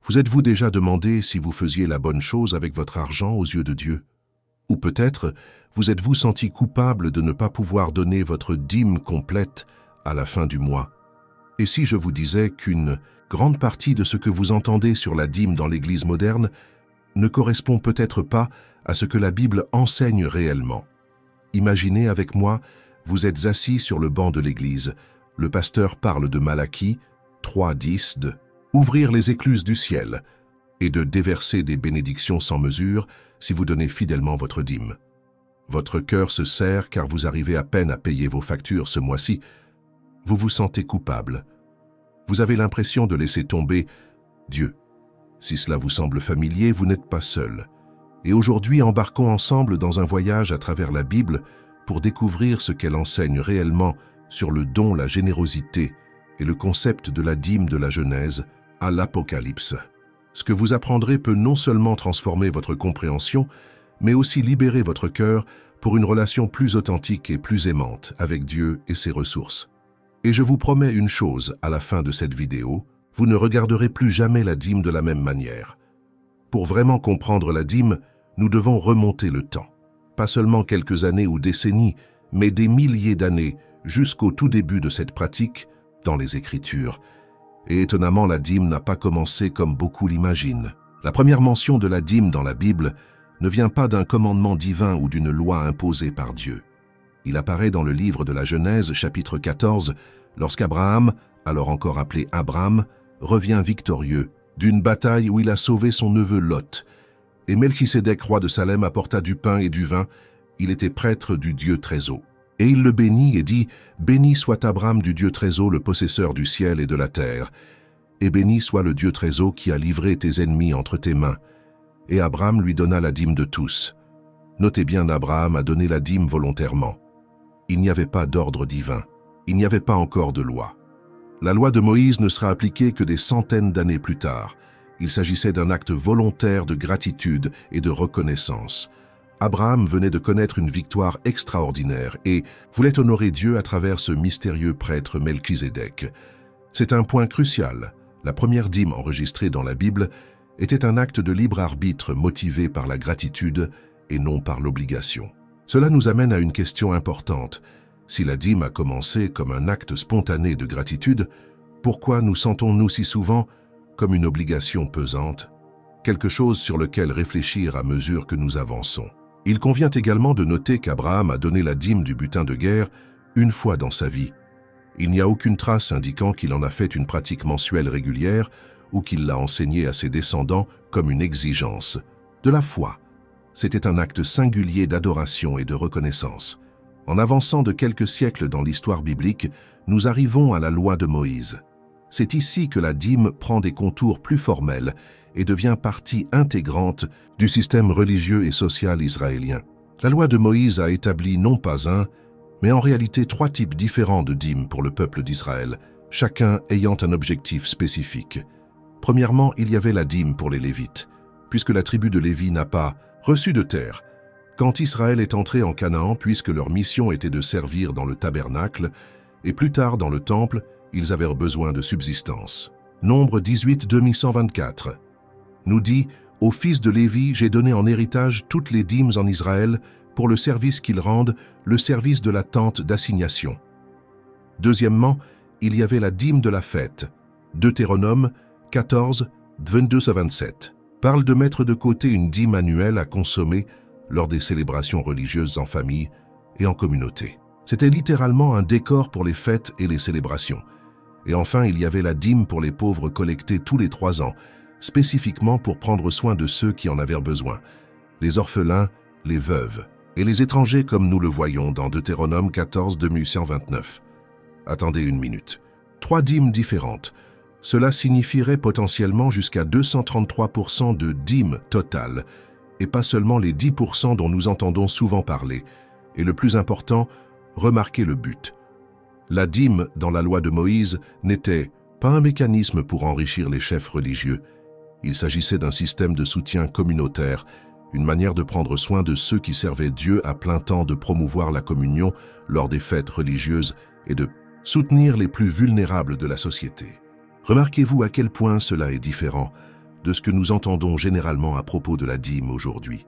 Vous êtes-vous déjà demandé si vous faisiez la bonne chose avec votre argent aux yeux de Dieu? Ou peut-être vous êtes-vous senti coupable de ne pas pouvoir donner votre dîme complète à la fin du mois? Et si je vous disais qu'une grande partie de ce que vous entendez sur la dîme dans l'Église moderne ne correspond peut-être pas à ce que la Bible enseigne réellement? Imaginez avec moi, vous êtes assis sur le banc de l'Église. Le pasteur parle de Malachie 3:10 de « ouvrir les écluses du ciel » et de déverser des bénédictions sans mesure si vous donnez fidèlement votre dîme. Votre cœur se serre car vous arrivez à peine à payer vos factures ce mois-ci. Vous vous sentez coupable. Vous avez l'impression de laisser tomber Dieu. Si cela vous semble familier, vous n'êtes pas seul. Et aujourd'hui, embarquons ensemble dans un voyage à travers la Bible pour découvrir ce qu'elle enseigne réellement sur le don, la générosité et le concept de la dîme de la Genèse à l'Apocalypse. Ce que vous apprendrez peut non seulement transformer votre compréhension, mais aussi libérer votre cœur pour une relation plus authentique et plus aimante avec Dieu et ses ressources. Et je vous promets une chose à la fin de cette vidéo, vous ne regarderez plus jamais la dîme de la même manière. Pour vraiment comprendre la dîme, nous devons remonter le temps. Pas seulement quelques années ou décennies, mais des milliers d'années jusqu'au tout début de cette pratique dans les Écritures. Et étonnamment, la dîme n'a pas commencé comme beaucoup l'imaginent. La première mention de la dîme dans la Bible ne vient pas d'un commandement divin ou d'une loi imposée par Dieu. Il apparaît dans le livre de la Genèse, chapitre 14, lorsqu'Abraham, alors encore appelé Abram, revient victorieux d'une bataille où il a sauvé son neveu Lot. Et Melchisédek, roi de Salem, apporta du pain et du vin. Il était prêtre du Dieu très haut. Et il le bénit et dit « Béni soit Abram du Dieu très haut, le possesseur du ciel et de la terre. Et béni soit le Dieu très haut qui a livré tes ennemis entre tes mains. » Et Abram lui donna la dîme de tous. Notez bien, Abraham a donné la dîme volontairement. Il n'y avait pas d'ordre divin. Il n'y avait pas encore de loi. La loi de Moïse ne sera appliquée que des centaines d'années plus tard. Il s'agissait d'un acte volontaire de gratitude et de reconnaissance. Abraham venait de connaître une victoire extraordinaire et voulait honorer Dieu à travers ce mystérieux prêtre Melchisédek. C'est un point crucial. La première dîme enregistrée dans la Bible était un acte de libre arbitre motivé par la gratitude et non par l'obligation. Cela nous amène à une question importante. Si la dîme a commencé comme un acte spontané de gratitude, pourquoi nous sentons-nous si souvent comme une obligation pesante, quelque chose sur lequel réfléchir à mesure que nous avançons? Il convient également de noter qu'Abraham a donné la dîme du butin de guerre une fois dans sa vie. Il n'y a aucune trace indiquant qu'il en a fait une pratique mensuelle régulière ou qu'il l'a enseigné à ses descendants comme une exigence. De la foi, c'était un acte singulier d'adoration et de reconnaissance. En avançant de quelques siècles dans l'histoire biblique, nous arrivons à la loi de Moïse. C'est ici que la dîme prend des contours plus formels et devient partie intégrante du système religieux et social israélien. La loi de Moïse a établi non pas un, mais en réalité 3 types différents de dîmes pour le peuple d'Israël, chacun ayant un objectif spécifique. Premièrement, il y avait la dîme pour les Lévites, puisque la tribu de Lévi n'a pas reçu de terre. Quand Israël est entré en Canaan, puisque leur mission était de servir dans le tabernacle, et plus tard dans le temple, ils avaient besoin de subsistance. Nombre 18, 2124 nous dit « Aux fils de Lévi, j'ai donné en héritage toutes les dîmes en Israël pour le service qu'ils rendent, le service de la tente d'assignation. » Deuxièmement, il y avait la dîme de la fête. Deutéronome 14, 22-27 parle de mettre de côté une dîme annuelle à consommer lors des célébrations religieuses en famille et en communauté. C'était littéralement un décor pour les fêtes et les célébrations. Et enfin, il y avait la dîme pour les pauvres collectée tous les 3 ans, spécifiquement pour prendre soin de ceux qui en avaient besoin, les orphelins, les veuves et les étrangers comme nous le voyons dans Deutéronome 14, 2129. Attendez une minute. 3 dîmes différentes. Cela signifierait potentiellement jusqu'à 233% de dîmes totales, et pas seulement les 10% dont nous entendons souvent parler. Et le plus important, remarquez le but. La dîme dans la loi de Moïse n'était pas un mécanisme pour enrichir les chefs religieux. Il s'agissait d'un système de soutien communautaire, une manière de prendre soin de ceux qui servaient Dieu à plein temps, de promouvoir la communion lors des fêtes religieuses et de soutenir les plus vulnérables de la société. Remarquez-vous à quel point cela est différent. de ce que nous entendons généralement à propos de la dîme aujourd'hui.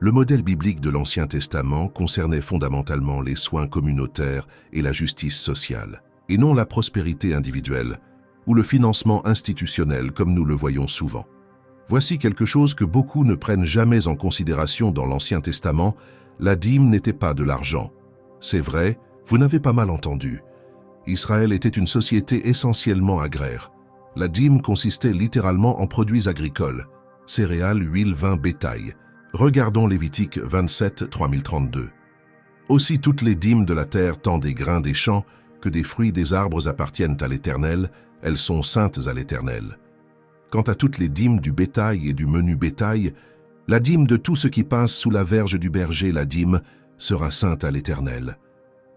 Le modèle biblique de l'Ancien Testament concernait fondamentalement les soins communautaires et la justice sociale, et non la prospérité individuelle ou le financement institutionnel comme nous le voyons souvent. Voici quelque chose que beaucoup ne prennent jamais en considération dans l'Ancien Testament: la dîme n'était pas de l'argent. C'est vrai, vous n'avez pas mal entendu. Israël était une société essentiellement agraire. La dîme consistait littéralement en produits agricoles, céréales, huile, vin, bétail. Regardons Lévitique 27, 3032. Aussi toutes les dîmes de la terre, tant des grains des champs que des fruits des arbres, appartiennent à l'Éternel, elles sont saintes à l'Éternel. Quant à toutes les dîmes du bétail et du menu bétail, la dîme de tout ce qui passe sous la verge du berger, la dîme, sera sainte à l'Éternel.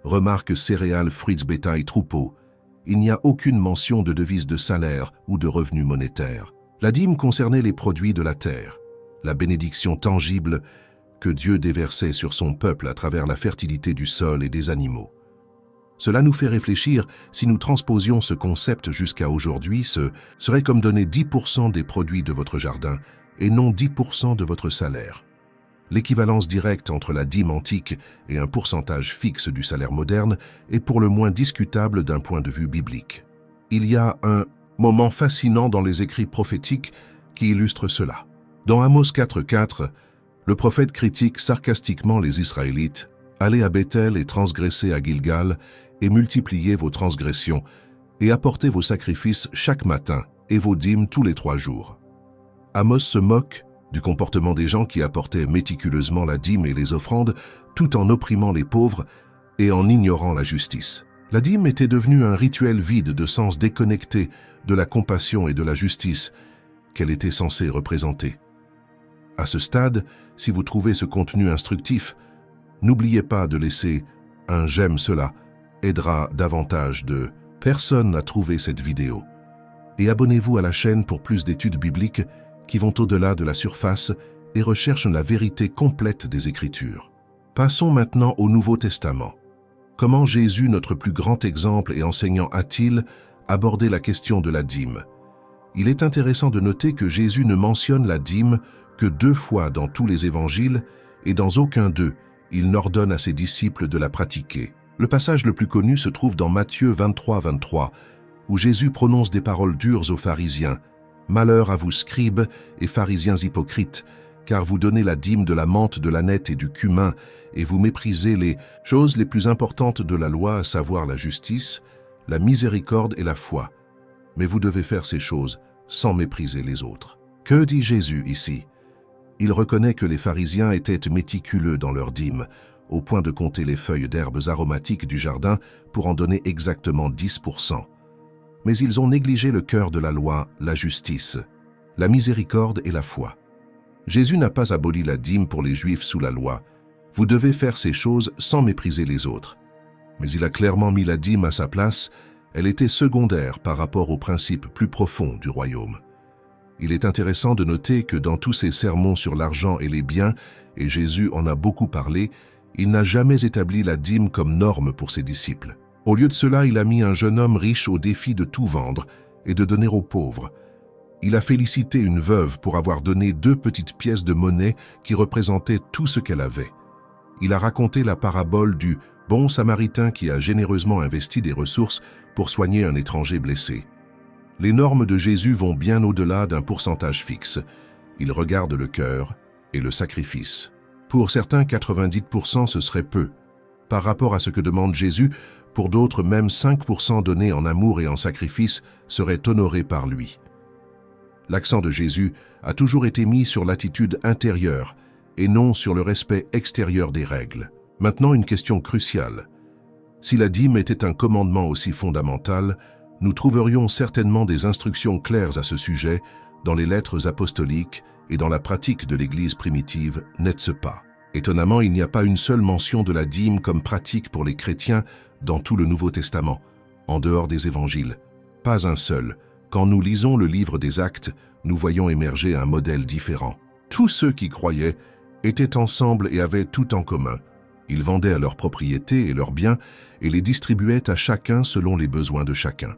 Remarque céréales, fruits, bétail, troupeaux. Il n'y a aucune mention de devise de salaire ou de revenu monétaire. La dîme concernait les produits de la terre, la bénédiction tangible que Dieu déversait sur son peuple à travers la fertilité du sol et des animaux. Cela nous fait réfléchir: si nous transposions ce concept jusqu'à aujourd'hui, ce serait comme donner 10% des produits de votre jardin et non 10% de votre salaire. L'équivalence directe entre la dîme antique et un pourcentage fixe du salaire moderne est pour le moins discutable d'un point de vue biblique. Il y a un moment fascinant dans les écrits prophétiques qui illustre cela. Dans Amos 4.4, le prophète critique sarcastiquement les Israélites: « Allez à Béthel et transgressez à Gilgal, et multipliez vos transgressions, et apportez vos sacrifices chaque matin, et vos dîmes tous les 3 jours. » Amos se moque du comportement des gens qui apportaient méticuleusement la dîme et les offrandes, tout en opprimant les pauvres et en ignorant la justice. La dîme était devenue un rituel vide de sens, déconnecté de la compassion et de la justice qu'elle était censée représenter. À ce stade, si vous trouvez ce contenu instructif, n'oubliez pas de laisser un « j'aime cela » aidera davantage de personnes à trouver cette vidéo. Et abonnez-vous à la chaîne pour plus d'études bibliques qui vont au-delà de la surface et recherchent la vérité complète des Écritures. Passons maintenant au Nouveau Testament. Comment Jésus, notre plus grand exemple et enseignant, a-t-il abordé la question de la dîme? Il est intéressant de noter que Jésus ne mentionne la dîme que 2 fois dans tous les évangiles, et dans aucun d'eux, il n'ordonne à ses disciples de la pratiquer. Le passage le plus connu se trouve dans Matthieu 23, 23, où Jésus prononce des paroles dures aux pharisiens: « Malheur à vous, scribes et pharisiens hypocrites, car vous donnez la dîme de la menthe, de l'âneth et du cumin, et vous méprisez les choses les plus importantes de la loi, à savoir la justice, la miséricorde et la foi. Mais vous devez faire ces choses sans mépriser les autres. » Que dit Jésus ici? Il reconnaît que les pharisiens étaient méticuleux dans leur dîme, au point de compter les feuilles d'herbes aromatiques du jardin pour en donner exactement 10%. Mais ils ont négligé le cœur de la loi, la justice, la miséricorde et la foi. Jésus n'a pas aboli la dîme pour les Juifs sous la loi. Vous devez faire ces choses sans mépriser les autres. Mais il a clairement mis la dîme à sa place. Elle était secondaire par rapport aux principes plus profonds du royaume. Il est intéressant de noter que dans tous ses sermons sur l'argent et les biens, et Jésus en a beaucoup parlé, il n'a jamais établi la dîme comme norme pour ses disciples. Au lieu de cela, il a mis un jeune homme riche au défi de tout vendre et de donner aux pauvres. Il a félicité une veuve pour avoir donné 2 petites pièces de monnaie qui représentaient tout ce qu'elle avait. Il a raconté la parabole du bon samaritain qui a généreusement investi des ressources pour soigner un étranger blessé. Les normes de Jésus vont bien au-delà d'un pourcentage fixe. Il regarde le cœur et le sacrifice. Pour certains, 90% ce serait peu. Par rapport à ce que demande Jésus, pour d'autres, même 5% donnés en amour et en sacrifice seraient honorés par lui. L'accent de Jésus a toujours été mis sur l'attitude intérieure et non sur le respect extérieur des règles. Maintenant, une question cruciale. Si la dîme était un commandement aussi fondamental, nous trouverions certainement des instructions claires à ce sujet dans les lettres apostoliques et dans la pratique de l'Église primitive, n'est-ce pas? Étonnamment, il n'y a pas une seule mention de la dîme comme pratique pour les chrétiens dans tout le Nouveau Testament, en dehors des évangiles. Pas un seul. Quand nous lisons le livre des Actes, nous voyons émerger un modèle différent. Tous ceux qui croyaient étaient ensemble et avaient tout en commun. Ils vendaient à leurs propriétés et leurs biens et les distribuaient à chacun selon les besoins de chacun.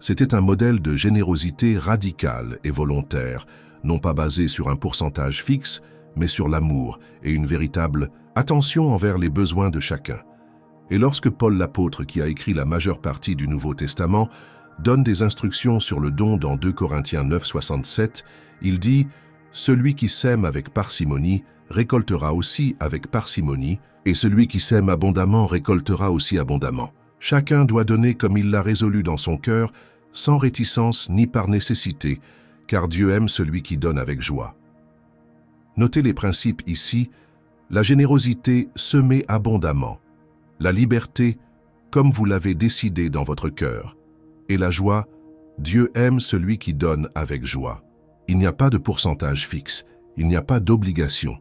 C'était un modèle de générosité radicale et volontaire, non pas basé sur un pourcentage fixe, mais sur l'amour et une véritable attention envers les besoins de chacun. Et lorsque Paul l'apôtre, qui a écrit la majeure partie du Nouveau Testament, donne des instructions sur le don dans 2 Corinthiens 9, 67, il dit « Celui qui sème avec parcimonie récoltera aussi avec parcimonie, et celui qui sème abondamment récoltera aussi abondamment. Chacun doit donner comme il l'a résolu dans son cœur, sans réticence ni par nécessité, car Dieu aime celui qui donne avec joie. » Notez les principes ici, la générosité semée abondamment, la liberté comme vous l'avez décidé dans votre cœur, et la joie, Dieu aime celui qui donne avec joie. Il n'y a pas de pourcentage fixe, il n'y a pas d'obligation,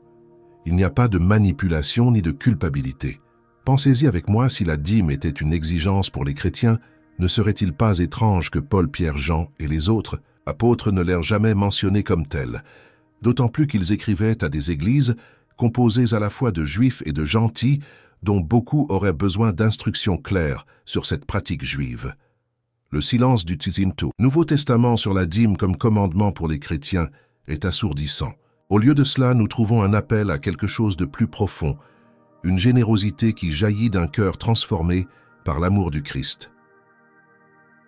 il n'y a pas de manipulation ni de culpabilité. Pensez-y avec moi, si la dîme était une exigence pour les chrétiens, ne serait-il pas étrange que Paul, Pierre, Jean et les autres apôtres ne l'aient jamais mentionné comme tel, d'autant plus qu'ils écrivaient à des églises composées à la fois de juifs et de gentils, dont beaucoup auraient besoin d'instructions claires sur cette pratique juive. Le silence du Tzizinto, Nouveau Testament sur la dîme comme commandement pour les chrétiens, est assourdissant. Au lieu de cela, nous trouvons un appel à quelque chose de plus profond, une générosité qui jaillit d'un cœur transformé par l'amour du Christ.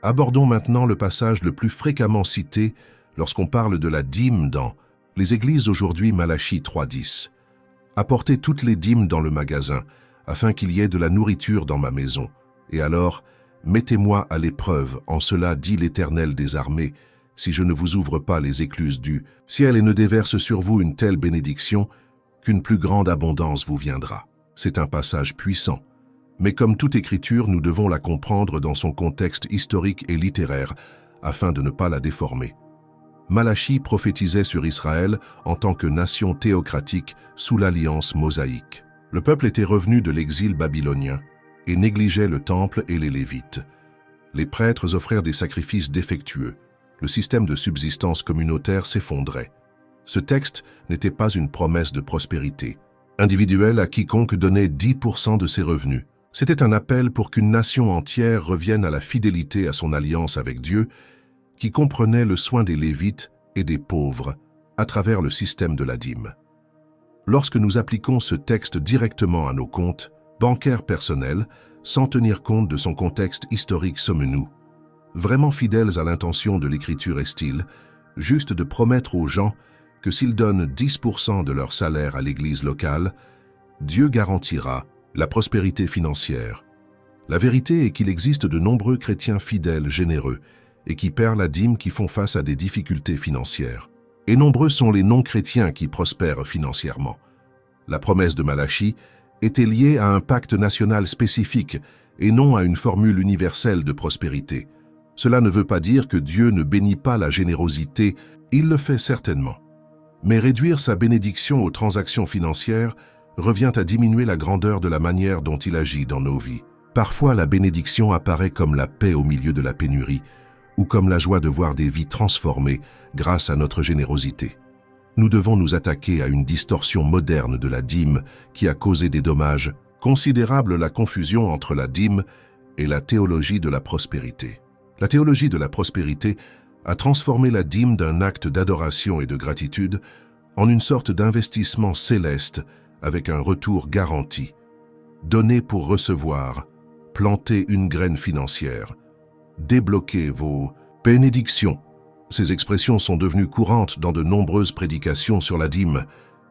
Abordons maintenant le passage le plus fréquemment cité lorsqu'on parle de la dîme dans les églises aujourd'hui, Malachie 3.10. « Apportez toutes les dîmes dans le magasin, afin qu'il y ait de la nourriture dans ma maison. Et alors, mettez-moi à l'épreuve, en cela dit l'Éternel des armées, si je ne vous ouvre pas les écluses du ciel et ne déverse sur vous une telle bénédiction, qu'une plus grande abondance vous viendra. » C'est un passage puissant. Mais comme toute écriture, nous devons la comprendre dans son contexte historique et littéraire, afin de ne pas la déformer. Malachie prophétisait sur Israël en tant que nation théocratique sous l'alliance mosaïque. Le peuple était revenu de l'exil babylonien et négligeait le temple et les Lévites. Les prêtres offrèrent des sacrifices défectueux. Le système de subsistance communautaire s'effondrait. Ce texte n'était pas une promesse de prospérité individuelle à quiconque donnait 10% de ses revenus. C'était un appel pour qu'une nation entière revienne à la fidélité à son alliance avec Dieu, qui comprenait le soin des Lévites et des pauvres à travers le système de la dîme. Lorsque nous appliquons ce texte directement à nos comptes bancaires personnels, sans tenir compte de son contexte historique, sommes-nous vraiment fidèles à l'intention de l'Écriture est-il juste de promettre aux gens que s'ils donnent 10% de leur salaire à l'Église locale, Dieu garantira la prospérité financière? La vérité est qu'il existe de nombreux chrétiens fidèles, généreux, et qui perdent la dîme, qui font face à des difficultés financières. Et nombreux sont les non-chrétiens qui prospèrent financièrement. La promesse de Malachie était liée à un pacte national spécifique et non à une formule universelle de prospérité. Cela ne veut pas dire que Dieu ne bénit pas la générosité, il le fait certainement. Mais réduire sa bénédiction aux transactions financières revient à diminuer la grandeur de la manière dont il agit dans nos vies. Parfois, la bénédiction apparaît comme la paix au milieu de la pénurie, ou comme la joie de voir des vies transformées grâce à notre générosité. Nous devons nous attaquer à une distorsion moderne de la dîme qui a causé des dommages considérables, la confusion entre la dîme et la théologie de la prospérité. La théologie de la prospérité a transformé la dîme d'un acte d'adoration et de gratitude en une sorte d'investissement céleste avec un retour garanti. Donner pour recevoir, planter une graine financière, débloquer vos bénédictions. Ces expressions sont devenues courantes dans de nombreuses prédications sur la dîme.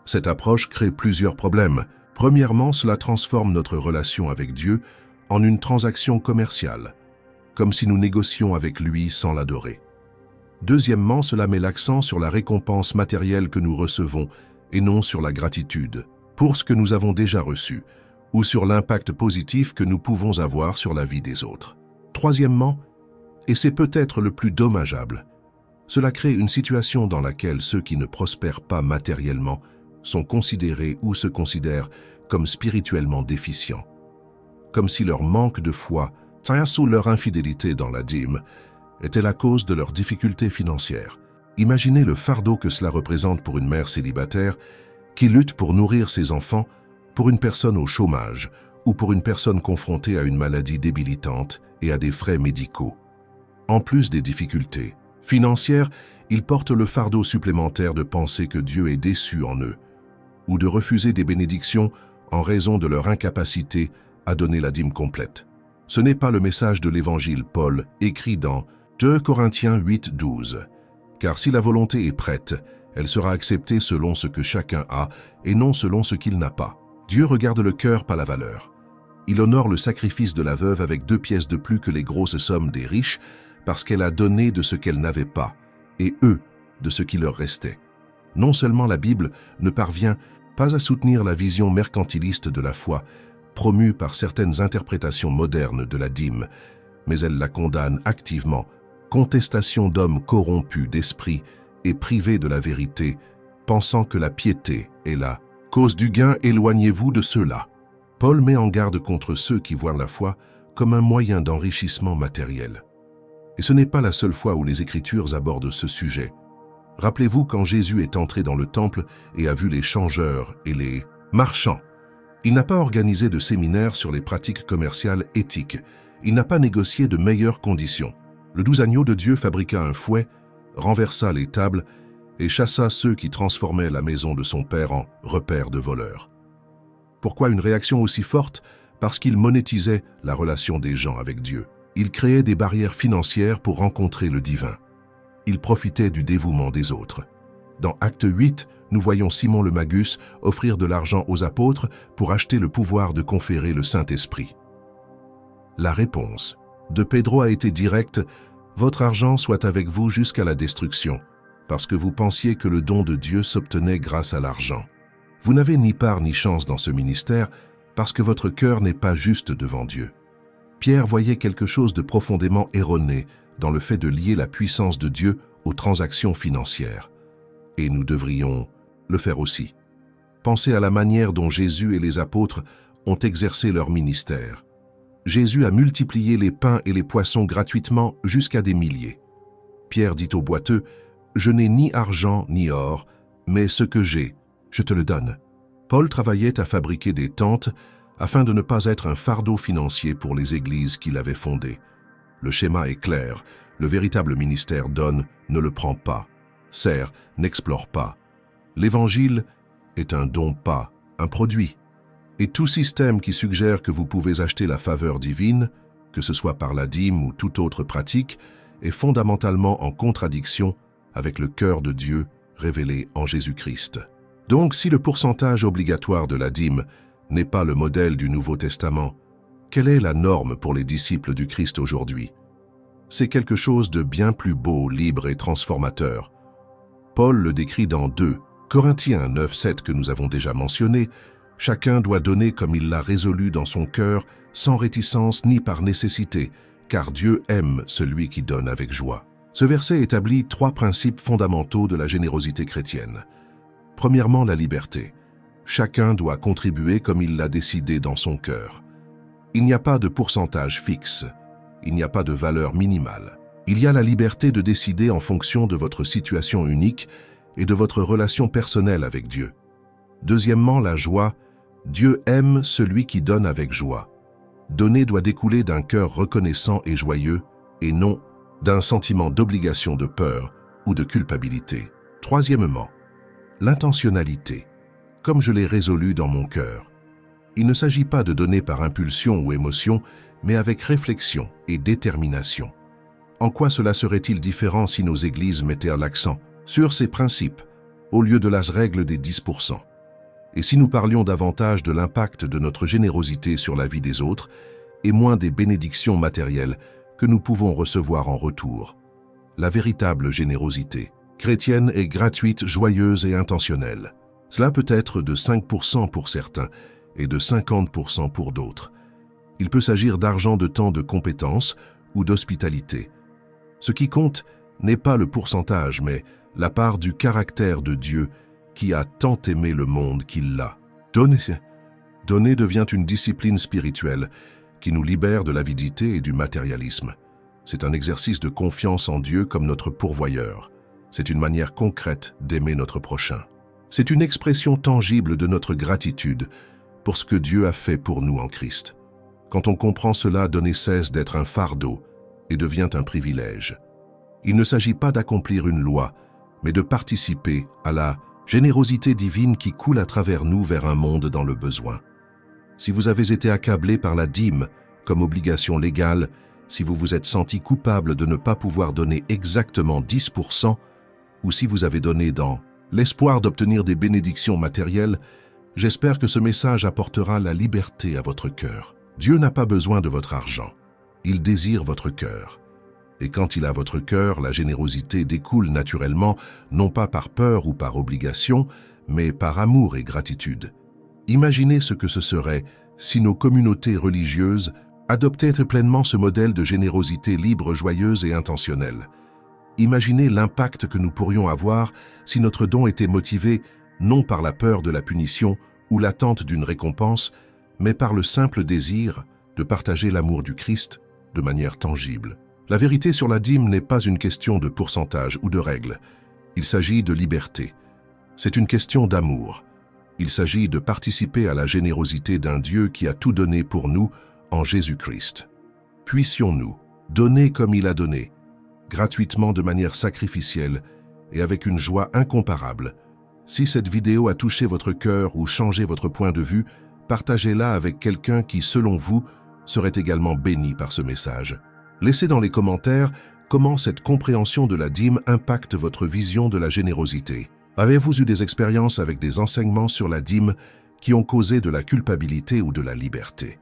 Cette approche crée plusieurs problèmes. Premièrement, cela transforme notre relation avec Dieu en une transaction commerciale, comme si nous négocions avec lui sans l'adorer. Deuxièmement, cela met l'accent sur la récompense matérielle que nous recevons et non sur la gratitude pour ce que nous avons déjà reçu ou sur l'impact positif que nous pouvons avoir sur la vie des autres. Troisièmement, et c'est peut-être le plus dommageable, cela crée une situation dans laquelle ceux qui ne prospèrent pas matériellement sont considérés ou se considèrent comme spirituellement déficients, comme si leur manque de foi, ou leur infidélité dans la dîme, était la cause de leurs difficultés financières. Imaginez le fardeau que cela représente pour une mère célibataire qui lutte pour nourrir ses enfants, pour une personne au chômage ou pour une personne confrontée à une maladie débilitante et à des frais médicaux. en plus des difficultés financières, ils portent le fardeau supplémentaire de penser que Dieu est déçu en eux, ou de refuser des bénédictions en raison de leur incapacité à donner la dîme complète. Ce n'est pas le message de l'Évangile, Paul écrit dans 2 Corinthiens 8, 12. Car si la volonté est prête, elle sera acceptée selon ce que chacun a et non selon ce qu'il n'a pas. Dieu regarde le cœur, pas la valeur. Il honore le sacrifice de la veuve avec 2 pièces de plus que les grosses sommes des riches parce qu'elle a donné de ce qu'elle n'avait pas, et eux de ce qui leur restait. Non seulement la Bible ne parvient pas à soutenir la vision mercantiliste de la foi, promue par certaines interprétations modernes de la dîme, mais elle la condamne activement, contestation d'hommes corrompus d'esprit et privés de la vérité, pensant que la piété est la cause du gain. Éloignez-vous de ceux-là. Paul met en garde contre ceux qui voient la foi comme un moyen d'enrichissement matériel. Et ce n'est pas la seule fois où les Écritures abordent ce sujet. Rappelez-vous quand Jésus est entré dans le temple et a vu les changeurs et les marchands. Il n'a pas organisé de séminaire sur les pratiques commerciales éthiques. Il n'a pas négocié de meilleures conditions. Le 12 agneau de Dieu fabriqua un fouet, renversa les tables et chassa ceux qui transformaient la maison de son père en repère de voleurs. Pourquoi une réaction aussi forte? Parce qu'il monétisait la relation des gens avec Dieu. Il créait des barrières financières pour rencontrer le divin. Il profitait du dévouement des autres. Dans Acte 8, nous voyons Simon le Magus offrir de l'argent aux apôtres pour acheter le pouvoir de conférer le Saint-Esprit. La réponse de Pedro a été directe: « Votre argent soit avec vous jusqu'à la destruction, parce que vous pensiez que le don de Dieu s'obtenait grâce à l'argent. Vous n'avez ni part ni chance dans ce ministère, parce que votre cœur n'est pas juste devant Dieu. » Pierre voyait quelque chose de profondément erroné dans le fait de lier la puissance de Dieu aux transactions financières. Et nous devrions le faire aussi. Pensez à la manière dont Jésus et les apôtres ont exercé leur ministère. Jésus a multiplié les pains et les poissons gratuitement jusqu'à des milliers. Pierre dit au boiteux: « Je n'ai ni argent ni or, mais ce que j'ai, je te le donne. » Paul travaillait à fabriquer des tentes afin de ne pas être un fardeau financier pour les églises qu'il avait fondées. Le schéma est clair, le véritable ministère donne, ne le prend pas, sert, n'explore pas. L'Évangile est un don, pas un produit. Et tout système qui suggère que vous pouvez acheter la faveur divine, que ce soit par la dîme ou toute autre pratique, est fondamentalement en contradiction avec le cœur de Dieu révélé en Jésus-Christ. Donc, si le pourcentage obligatoire de la dîme n'est pas le modèle du Nouveau Testament, quelle est la norme pour les disciples du Christ aujourd'hui? C'est quelque chose de bien plus beau, libre et transformateur. Paul le décrit dans 2 Corinthiens 9, 7 que nous avons déjà mentionné. Chacun doit donner comme il l'a résolu dans son cœur, sans réticence ni par nécessité, car Dieu aime celui qui donne avec joie. Ce verset établit 3 principes fondamentaux de la générosité chrétienne. Premièrement, la liberté. Chacun doit contribuer comme il l'a décidé dans son cœur. Il n'y a pas de pourcentage fixe. Il n'y a pas de valeur minimale. Il y a la liberté de décider en fonction de votre situation unique et de votre relation personnelle avec Dieu. Deuxièmement, la joie. Dieu aime celui qui donne avec joie. Donner doit découler d'un cœur reconnaissant et joyeux, et non d'un sentiment d'obligation, de peur ou de culpabilité. Troisièmement, l'intentionnalité. Comme je l'ai résolu dans mon cœur. Il ne s'agit pas de donner par impulsion ou émotion, mais avec réflexion et détermination. En quoi cela serait-il différent si nos églises mettaient l'accent sur ces principes, au lieu de la règle des 10%? Et si nous parlions davantage de l'impact de notre générosité sur la vie des autres, et moins des bénédictions matérielles que nous pouvons recevoir en retour? La véritable générosité chrétienne est gratuite, joyeuse et intentionnelle. Cela peut être de 5% pour certains et de 50% pour d'autres. Il peut s'agir d'argent, de temps, de compétences ou d'hospitalité. Ce qui compte n'est pas le pourcentage, mais la part du caractère de Dieu qui a tant aimé le monde qu'il l'a. Donner devient une discipline spirituelle qui nous libère de l'avidité et du matérialisme. C'est un exercice de confiance en Dieu comme notre pourvoyeur. C'est une manière concrète d'aimer notre prochain. C'est une expression tangible de notre gratitude pour ce que Dieu a fait pour nous en Christ. Quand on comprend cela, donner cesse d'être un fardeau et devient un privilège. Il ne s'agit pas d'accomplir une loi, mais de participer à la générosité divine qui coule à travers nous vers un monde dans le besoin. Si vous avez été accablé par la dîme comme obligation légale, si vous vous êtes senti coupable de ne pas pouvoir donner exactement 10%, ou si vous avez donné dans l'espoir d'obtenir des bénédictions matérielles, j'espère que ce message apportera la liberté à votre cœur. Dieu n'a pas besoin de votre argent. Il désire votre cœur. Et quand il a votre cœur, la générosité découle naturellement, non pas par peur ou par obligation, mais par amour et gratitude. Imaginez ce que ce serait si nos communautés religieuses adoptaient pleinement ce modèle de générosité libre, joyeuse et intentionnelle. Imaginez l'impact que nous pourrions avoir si notre don était motivé non par la peur de la punition ou l'attente d'une récompense, mais par le simple désir de partager l'amour du Christ de manière tangible. La vérité sur la dîme n'est pas une question de pourcentage ou de règles. Il s'agit de liberté. C'est une question d'amour. Il s'agit de participer à la générosité d'un Dieu qui a tout donné pour nous en Jésus-Christ. Puissions-nous donner comme il a donné, gratuitement de manière sacrificielle et avec une joie incomparable. Si cette vidéo a touché votre cœur ou changé votre point de vue, partagez-la avec quelqu'un qui, selon vous, serait également béni par ce message. Laissez dans les commentaires comment cette compréhension de la dîme impacte votre vision de la générosité. Avez-vous eu des expériences avec des enseignements sur la dîme qui ont causé de la culpabilité ou de la liberté?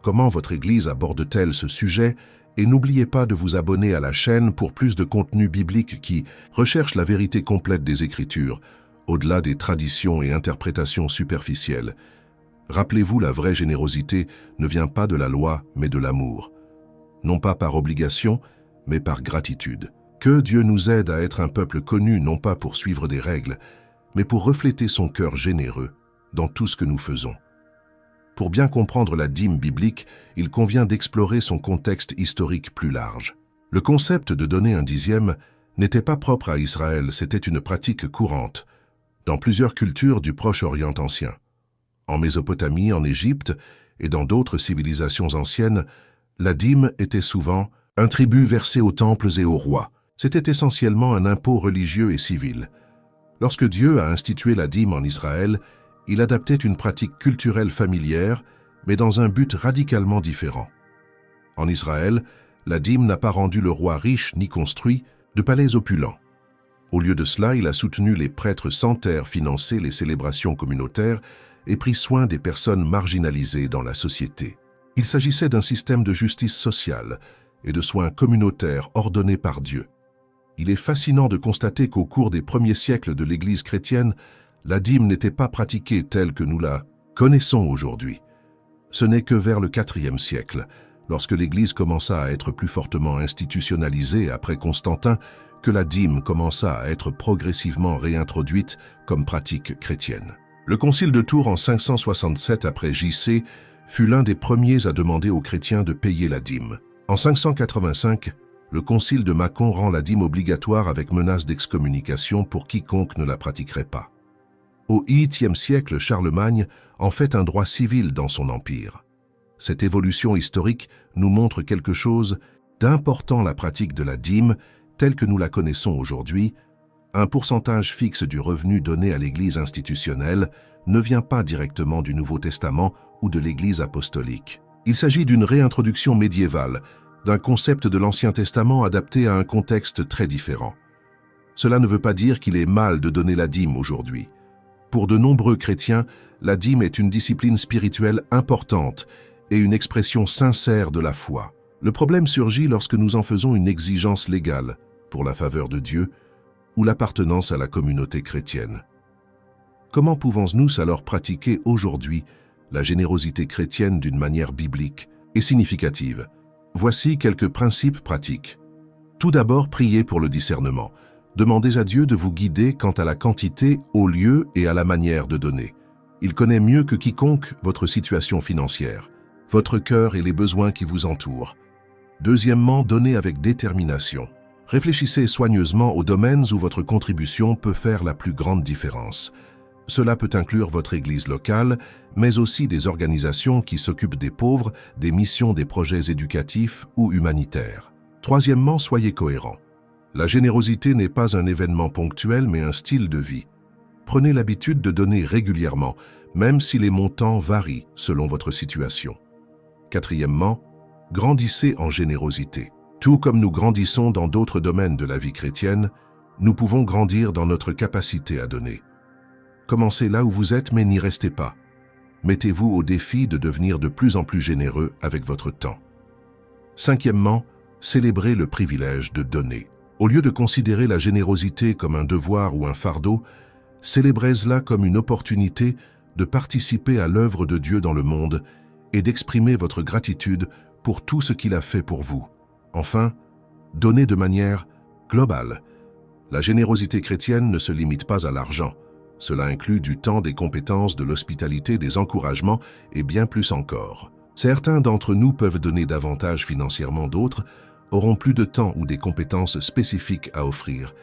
Comment votre Église aborde-t-elle ce sujet? Et n'oubliez pas de vous abonner à la chaîne pour plus de contenu biblique qui recherche la vérité complète des Écritures, au-delà des traditions et interprétations superficielles. Rappelez-vous, la vraie générosité ne vient pas de la loi, mais de l'amour. Non pas par obligation, mais par gratitude. Que Dieu nous aide à être un peuple connu, non pas pour suivre des règles, mais pour refléter son cœur généreux dans tout ce que nous faisons. Pour bien comprendre la dîme biblique, il convient d'explorer son contexte historique plus large. Le concept de donner un dixième n'était pas propre à Israël, c'était une pratique courante dans plusieurs cultures du Proche-Orient ancien. En Mésopotamie, en Égypte et dans d'autres civilisations anciennes, la dîme était souvent un tribut versé aux temples et aux rois. C'était essentiellement un impôt religieux et civil. Lorsque Dieu a institué la dîme en Israël, il adaptait une pratique culturelle familière, mais dans un but radicalement différent. En Israël, la dîme n'a pas rendu le roi riche ni construit de palais opulents. Au lieu de cela, il a soutenu les prêtres sans terre, financé les célébrations communautaires et pris soin des personnes marginalisées dans la société. Il s'agissait d'un système de justice sociale et de soins communautaires ordonnés par Dieu. Il est fascinant de constater qu'au cours des premiers siècles de l'Église chrétienne, la dîme n'était pas pratiquée telle que nous la connaissons aujourd'hui. Ce n'est que vers le IVe siècle, lorsque l'Église commença à être plus fortement institutionnalisée après Constantin, que la dîme commença à être progressivement réintroduite comme pratique chrétienne. Le concile de Tours en 567 après J.C. fut l'un des premiers à demander aux chrétiens de payer la dîme. En 585, le concile de Mâcon rend la dîme obligatoire avec menace d'excommunication pour quiconque ne la pratiquerait pas. Au IXe siècle, Charlemagne en fait un droit civil dans son empire. Cette évolution historique nous montre quelque chose d'important: la pratique de la dîme, telle que nous la connaissons aujourd'hui, un pourcentage fixe du revenu donné à l'Église institutionnelle, ne vient pas directement du Nouveau Testament ou de l'Église apostolique. Il s'agit d'une réintroduction médiévale, d'un concept de l'Ancien Testament adapté à un contexte très différent. Cela ne veut pas dire qu'il est mal de donner la dîme aujourd'hui. Pour de nombreux chrétiens, la dîme est une discipline spirituelle importante et une expression sincère de la foi. Le problème surgit lorsque nous en faisons une exigence légale pour la faveur de Dieu ou l'appartenance à la communauté chrétienne. Comment pouvons-nous alors pratiquer aujourd'hui la générosité chrétienne d'une manière biblique et significative? Voici quelques principes pratiques. Tout d'abord, priez pour le discernement. Demandez à Dieu de vous guider quant à la quantité, au lieu et à la manière de donner. Il connaît mieux que quiconque votre situation financière, votre cœur et les besoins qui vous entourent. Deuxièmement, donnez avec détermination. Réfléchissez soigneusement aux domaines où votre contribution peut faire la plus grande différence. Cela peut inclure votre église locale, mais aussi des organisations qui s'occupent des pauvres, des missions, des projets éducatifs ou humanitaires. Troisièmement, soyez cohérents. La générosité n'est pas un événement ponctuel, mais un style de vie. Prenez l'habitude de donner régulièrement, même si les montants varient selon votre situation. Quatrièmement, grandissez en générosité. Tout comme nous grandissons dans d'autres domaines de la vie chrétienne, nous pouvons grandir dans notre capacité à donner. Commencez là où vous êtes, mais n'y restez pas. Mettez-vous au défi de devenir de plus en plus généreux avec votre temps. Cinquièmement, célébrez le privilège de donner. Au lieu de considérer la générosité comme un devoir ou un fardeau, célébrez-la comme une opportunité de participer à l'œuvre de Dieu dans le monde et d'exprimer votre gratitude pour tout ce qu'il a fait pour vous. Enfin, donnez de manière globale. La générosité chrétienne ne se limite pas à l'argent. Cela inclut du temps, des compétences, de l'hospitalité, des encouragements et bien plus encore. Certains d'entre nous peuvent donner davantage financièrement, d'autres auront plus de temps ou des compétences spécifiques à offrir.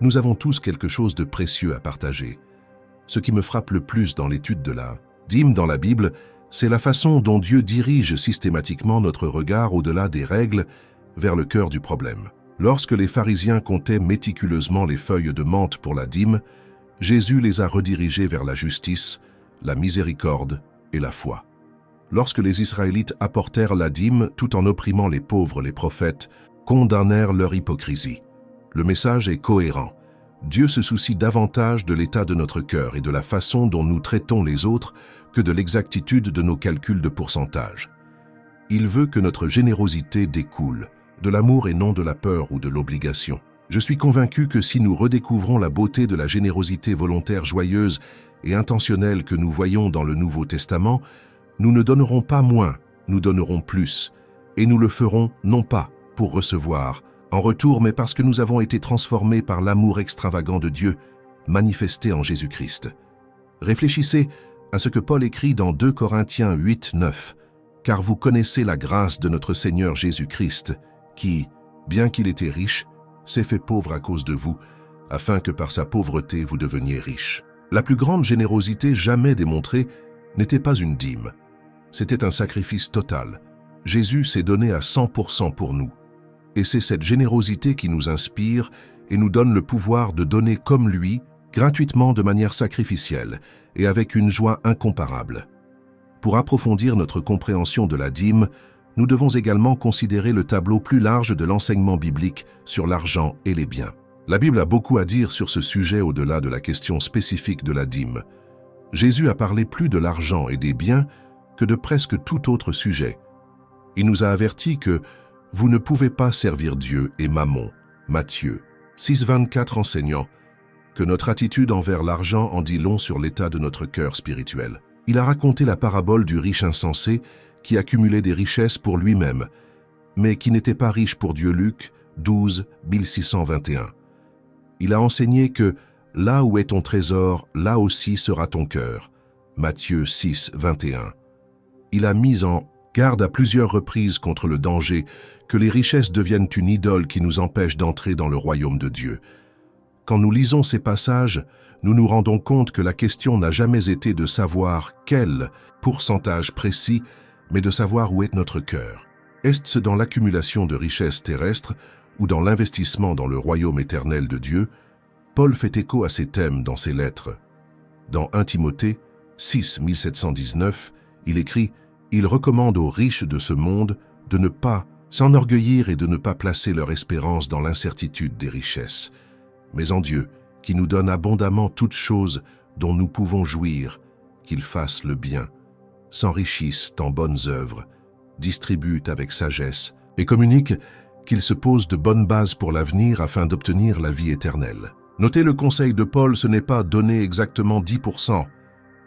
Nous avons tous quelque chose de précieux à partager. Ce qui me frappe le plus dans l'étude de la dîme dans la Bible, c'est la façon dont Dieu dirige systématiquement notre regard au-delà des règles vers le cœur du problème. Lorsque les pharisiens comptaient méticuleusement les feuilles de menthe pour la dîme, Jésus les a redirigés vers la justice, la miséricorde et la foi. Lorsque les Israélites apportèrent la dîme tout en opprimant les pauvres, les prophètes condamnèrent leur hypocrisie. Le message est cohérent. Dieu se soucie davantage de l'état de notre cœur et de la façon dont nous traitons les autres que de l'exactitude de nos calculs de pourcentage. Il veut que notre générosité découle de l'amour et non de la peur ou de l'obligation. Je suis convaincu que si nous redécouvrons la beauté de la générosité volontaire, joyeuse et intentionnelle que nous voyons dans le Nouveau Testament, nous ne donnerons pas moins, nous donnerons plus, et nous le ferons non pas pour recevoir en retour, mais parce que nous avons été transformés par l'amour extravagant de Dieu, manifesté en Jésus-Christ. Réfléchissez à ce que Paul écrit dans 2 Corinthiens 8, 9. « Car vous connaissez la grâce de notre Seigneur Jésus-Christ, qui, bien qu'il était riche, s'est fait pauvre à cause de vous, afin que par sa pauvreté vous deveniez riches. » La plus grande générosité jamais démontrée n'était pas une dîme. C'était un sacrifice total. Jésus s'est donné à 100% pour nous. Et c'est cette générosité qui nous inspire et nous donne le pouvoir de donner comme lui, gratuitement de manière sacrificielle et avec une joie incomparable. Pour approfondir notre compréhension de la dîme, nous devons également considérer le tableau plus large de l'enseignement biblique sur l'argent et les biens. La Bible a beaucoup à dire sur ce sujet au-delà de la question spécifique de la dîme. Jésus a parlé plus de l'argent et des biens que de presque tout autre sujet. Il nous a avertis que « Vous ne pouvez pas servir Dieu et Mammon » Matthieu 6,24 enseignant que notre attitude envers l'argent en dit long sur l'état de notre cœur spirituel. Il a raconté la parabole du riche insensé qui accumulait des richesses pour lui-même, mais qui n'était pas riche pour Dieu. Luc 12, 1621. Il a enseigné que « Là où est ton trésor, là aussi sera ton cœur » Matthieu 6, 21. Il a mis en garde à plusieurs reprises contre le danger que les richesses deviennent une idole qui nous empêche d'entrer dans le royaume de Dieu. Quand nous lisons ces passages, nous nous rendons compte que la question n'a jamais été de savoir quel pourcentage précis, mais de savoir où est notre cœur. Est-ce dans l'accumulation de richesses terrestres ou dans l'investissement dans le royaume éternel de Dieu? Paul fait écho à ces thèmes dans ses lettres. Dans 1 Timothée 6, 1719, il écrit « Il recommande aux riches de ce monde de ne pas s'enorgueillir et de ne pas placer leur espérance dans l'incertitude des richesses, mais en Dieu, qui nous donne abondamment toutes choses dont nous pouvons jouir, qu'ils fassent le bien, s'enrichissent en bonnes œuvres, distribuent avec sagesse et communiquent qu'ils se posent de bonnes bases pour l'avenir afin d'obtenir la vie éternelle. » Notez le conseil de Paul, ce n'est pas donner exactement 10%,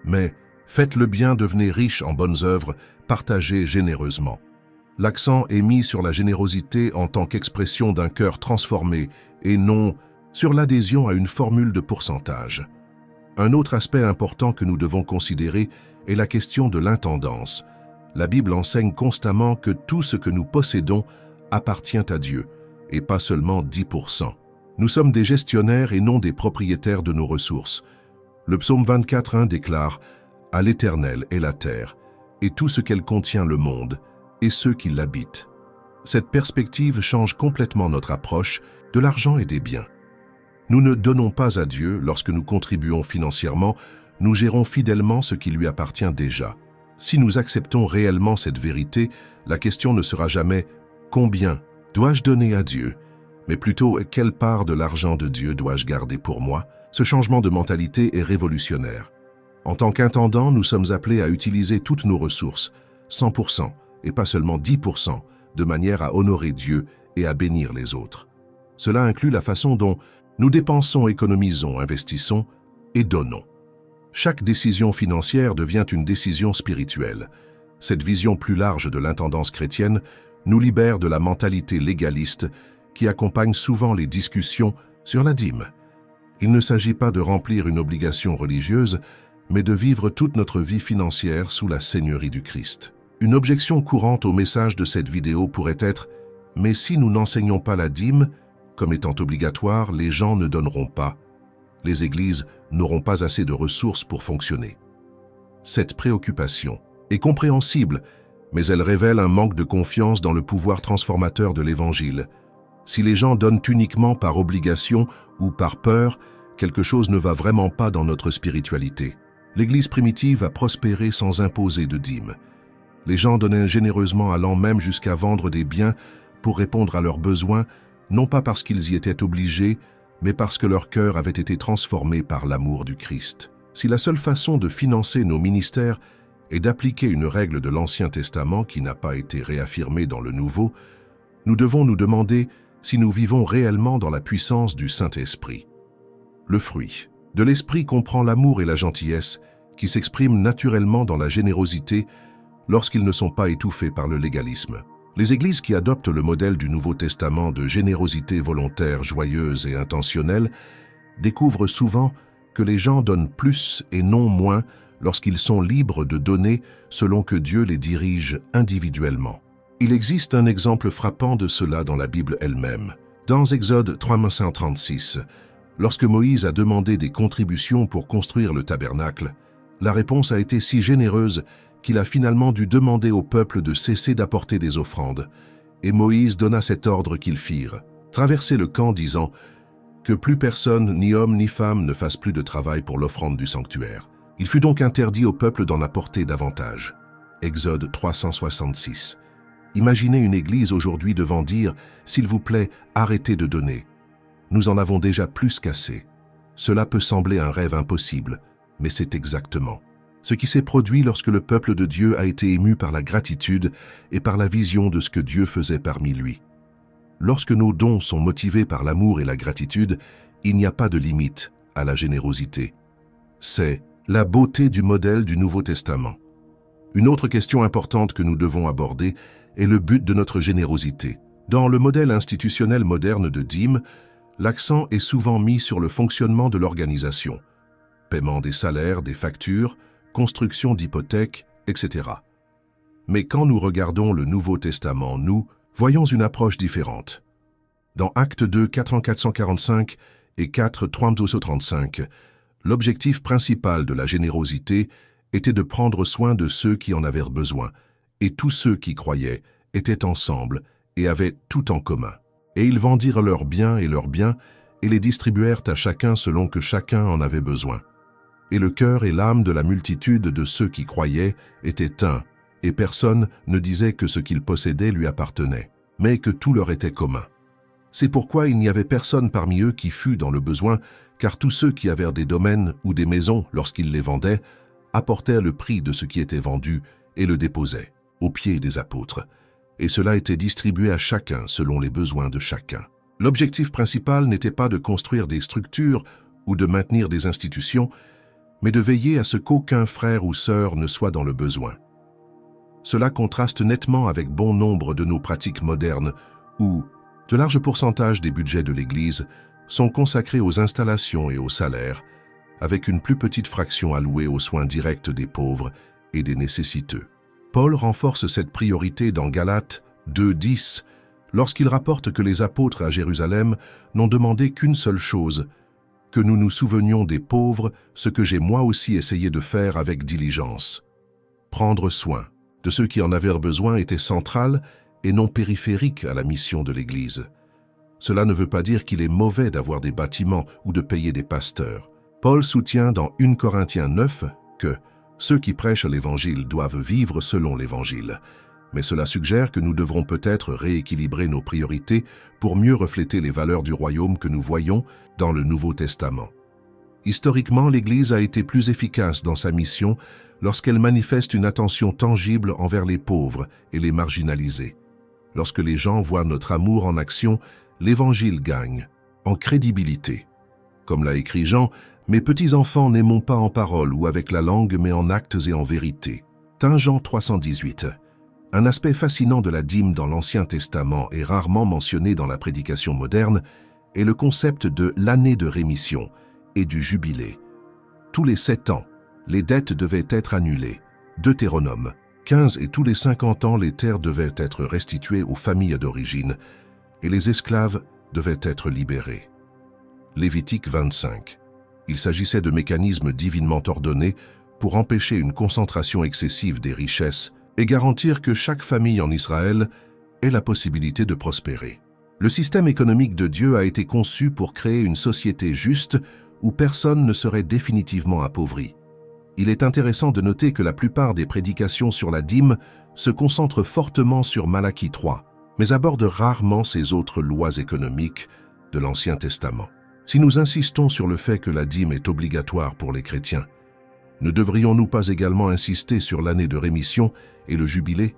mais faites le bien, devenez riche en bonnes œuvres, partagez généreusement. L'accent est mis sur la générosité en tant qu'expression d'un cœur transformé et non sur l'adhésion à une formule de pourcentage. Un autre aspect important que nous devons considérer est la question de l'intendance. La Bible enseigne constamment que tout ce que nous possédons appartient à Dieu, et pas seulement 10%. Nous sommes des gestionnaires et non des propriétaires de nos ressources. Le psaume 24:1 déclare « À l'Éternel est la terre, et tout ce qu'elle contient le monde, et ceux qui l'habitent. » Cette perspective change complètement notre approche de l'argent et des biens. Nous ne donnons pas à Dieu lorsque nous contribuons financièrement, nous gérons fidèlement ce qui lui appartient déjà. Si nous acceptons réellement cette vérité, la question ne sera jamais « Combien dois-je donner à Dieu ?» mais plutôt « Quelle part de l'argent de Dieu dois-je garder pour moi ?» Ce changement de mentalité est révolutionnaire. En tant qu'intendant, nous sommes appelés à utiliser toutes nos ressources, 100%, et pas seulement 10%, de manière à honorer Dieu et à bénir les autres. Cela inclut la façon dont nous dépensons, économisons, investissons et donnons. Chaque décision financière devient une décision spirituelle. Cette vision plus large de l'intendance chrétienne nous libère de la mentalité légaliste qui accompagne souvent les discussions sur la dîme. Il ne s'agit pas de remplir une obligation religieuse, mais de vivre toute notre vie financière sous la seigneurie du Christ. Une objection courante au message de cette vidéo pourrait être « Mais si nous n'enseignons pas la dîme, comme étant obligatoire, les gens ne donneront pas. Les églises n'auront pas assez de ressources pour fonctionner. » Cette préoccupation est compréhensible, mais elle révèle un manque de confiance dans le pouvoir transformateur de l'Évangile. Si les gens donnent uniquement par obligation ou par peur, quelque chose ne va vraiment pas dans notre spiritualité. L'Église primitive a prospéré sans imposer de dîme. Les gens donnaient généreusement, allant même jusqu'à vendre des biens pour répondre à leurs besoins, non pas parce qu'ils y étaient obligés, mais parce que leur cœur avait été transformé par l'amour du Christ. Si la seule façon de financer nos ministères est d'appliquer une règle de l'Ancien Testament qui n'a pas été réaffirmée dans le Nouveau, nous devons nous demander si nous vivons réellement dans la puissance du Saint-Esprit. Le fruit de l'Esprit comprend l'amour et la gentillesse qui s'expriment naturellement dans la générosité lorsqu'ils ne sont pas étouffés par le légalisme. Les églises qui adoptent le modèle du Nouveau Testament de générosité volontaire, joyeuse et intentionnelle découvrent souvent que les gens donnent plus et non moins lorsqu'ils sont libres de donner selon que Dieu les dirige individuellement. Il existe un exemple frappant de cela dans la Bible elle-même. Dans Exode 3:136, lorsque Moïse a demandé des contributions pour construire le tabernacle, la réponse a été si généreuse qu'il a finalement dû demander au peuple de cesser d'apporter des offrandes. Et Moïse donna cet ordre qu'ils firent, traverser le camp disant que plus personne, ni homme ni femme, ne fasse plus de travail pour l'offrande du sanctuaire. Il fut donc interdit au peuple d'en apporter davantage. Exode 366. Imaginez une église aujourd'hui devant dire « S'il vous plaît, arrêtez de donner ». Nous en avons déjà plus qu'assez. Cela peut sembler un rêve impossible, mais c'est exactement ce qui s'est produit lorsque le peuple de Dieu a été ému par la gratitude et par la vision de ce que Dieu faisait parmi lui. Lorsque nos dons sont motivés par l'amour et la gratitude, il n'y a pas de limite à la générosité. C'est la beauté du modèle du Nouveau Testament. Une autre question importante que nous devons aborder est le but de notre générosité. Dans le modèle institutionnel moderne de dîme, l'accent est souvent mis sur le fonctionnement de l'organisation. Paiement des salaires, des factures, construction d'hypothèques, etc. Mais quand nous regardons le Nouveau Testament, nous voyons une approche différente. Dans Actes 2, 4:445 et 4:32-35, l'objectif principal de la générosité était de prendre soin de ceux qui en avaient besoin, et tous ceux qui croyaient étaient ensemble et avaient tout en commun. Et ils vendirent leurs biens et les distribuèrent à chacun selon que chacun en avait besoin. Et le cœur et l'âme de la multitude de ceux qui croyaient étaient un, et personne ne disait que ce qu'il possédait lui appartenait, mais que tout leur était commun. C'est pourquoi il n'y avait personne parmi eux qui fût dans le besoin, car tous ceux qui avaient des domaines ou des maisons, lorsqu'ils les vendaient, apportaient le prix de ce qui était vendu et le déposaient aux pieds des apôtres. Et cela était distribué à chacun selon les besoins de chacun. L'objectif principal n'était pas de construire des structures ou de maintenir des institutions, mais de veiller à ce qu'aucun frère ou sœur ne soit dans le besoin. Cela contraste nettement avec bon nombre de nos pratiques modernes où de larges pourcentages des budgets de l'Église sont consacrés aux installations et aux salaires, avec une plus petite fraction allouée aux soins directs des pauvres et des nécessiteux. Paul renforce cette priorité dans Galates 2:10 lorsqu'il rapporte que les apôtres à Jérusalem n'ont demandé qu'une seule chose, que nous nous souvenions des pauvres, ce que j'ai moi aussi essayé de faire avec diligence. Prendre soin de ceux qui en avaient besoin était central et non périphérique à la mission de l'Église. Cela ne veut pas dire qu'il est mauvais d'avoir des bâtiments ou de payer des pasteurs. Paul soutient dans 1 Corinthiens 9 que ceux qui prêchent l'Évangile doivent vivre selon l'Évangile. Mais cela suggère que nous devrons peut-être rééquilibrer nos priorités pour mieux refléter les valeurs du royaume que nous voyons dans le Nouveau Testament. Historiquement, l'Église a été plus efficace dans sa mission lorsqu'elle manifeste une attention tangible envers les pauvres et les marginalisés. Lorsque les gens voient notre amour en action, l'Évangile gagne en crédibilité. Comme l'a écrit Jean, « Mes petits-enfants, n'aimons pas en parole ou avec la langue, mais en actes et en vérité. » Jean 318. Un aspect fascinant de la dîme dans l'Ancien Testament et rarement mentionné dans la prédication moderne est le concept de l'année de rémission et du jubilé. Tous les 7 ans, les dettes devaient être annulées. Deutéronome 15 et tous les 50 ans, les terres devaient être restituées aux familles d'origine et les esclaves devaient être libérés. Lévitique 25. Il s'agissait de mécanismes divinement ordonnés pour empêcher une concentration excessive des richesses et garantir que chaque famille en Israël ait la possibilité de prospérer. Le système économique de Dieu a été conçu pour créer une société juste où personne ne serait définitivement appauvri. Il est intéressant de noter que la plupart des prédications sur la dîme se concentrent fortement sur Malachie 3, mais abordent rarement ces autres lois économiques de l'Ancien Testament. Si nous insistons sur le fait que la dîme est obligatoire pour les chrétiens, ne devrions-nous pas également insister sur l'année de rémission et le jubilé?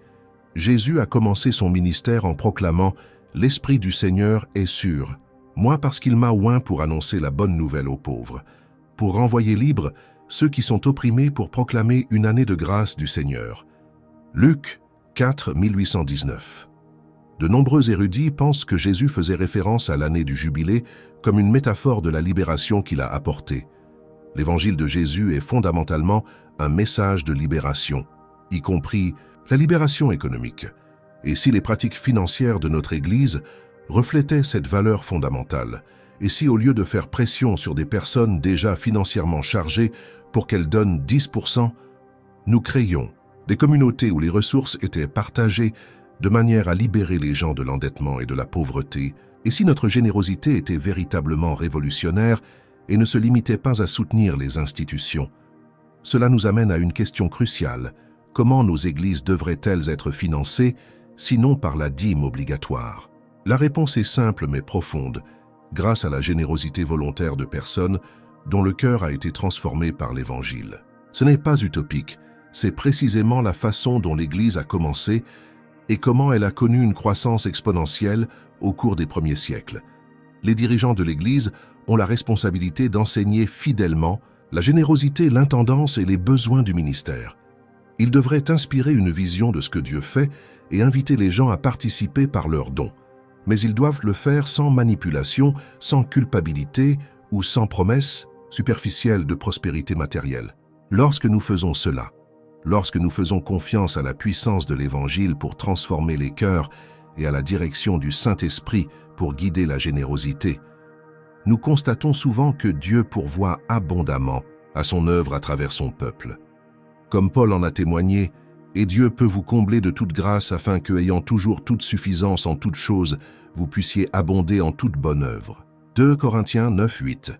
Jésus a commencé son ministère en proclamant « L'Esprit du Seigneur est sûr, moi parce qu'il m'a oint pour annoncer la bonne nouvelle aux pauvres, pour renvoyer libres ceux qui sont opprimés, pour proclamer une année de grâce du Seigneur. » Luc 4, 1819. De nombreux érudits pensent que Jésus faisait référence à l'année du jubilé comme une métaphore de la libération qu'il a apportée. L'évangile de Jésus est fondamentalement un message de libération, y compris la libération économique. Et si les pratiques financières de notre Église reflétaient cette valeur fondamentale, et si au lieu de faire pression sur des personnes déjà financièrement chargées pour qu'elles donnent 10%, nous créions des communautés où les ressources étaient partagées de manière à libérer les gens de l'endettement et de la pauvreté, et si notre générosité était véritablement révolutionnaire et ne se limitait pas à soutenir les institutions. Cela nous amène à une question cruciale. Comment nos églises devraient-elles être financées, sinon par la dîme obligatoire? La réponse est simple mais profonde, grâce à la générosité volontaire de personnes dont le cœur a été transformé par l'Évangile. Ce n'est pas utopique, c'est précisément la façon dont l'Église a commencé et comment elle a connu une croissance exponentielle au cours des premiers siècles. Les dirigeants de l'Église ont la responsabilité d'enseigner fidèlement la générosité, l'intendance et les besoins du ministère. Ils devraient inspirer une vision de ce que Dieu fait et inviter les gens à participer par leurs dons. Mais ils doivent le faire sans manipulation, sans culpabilité ou sans promesse superficielle de prospérité matérielle. Lorsque nous faisons cela, lorsque nous faisons confiance à la puissance de l'Évangile pour transformer les cœurs et à la direction du Saint-Esprit pour guider la générosité, nous constatons souvent que Dieu pourvoit abondamment à son œuvre à travers son peuple. Comme Paul en a témoigné, « Et Dieu peut vous combler de toute grâce afin que, ayant toujours toute suffisance en toutes choses, vous puissiez abonder en toute bonne œuvre. » 2 Corinthiens 9, 8.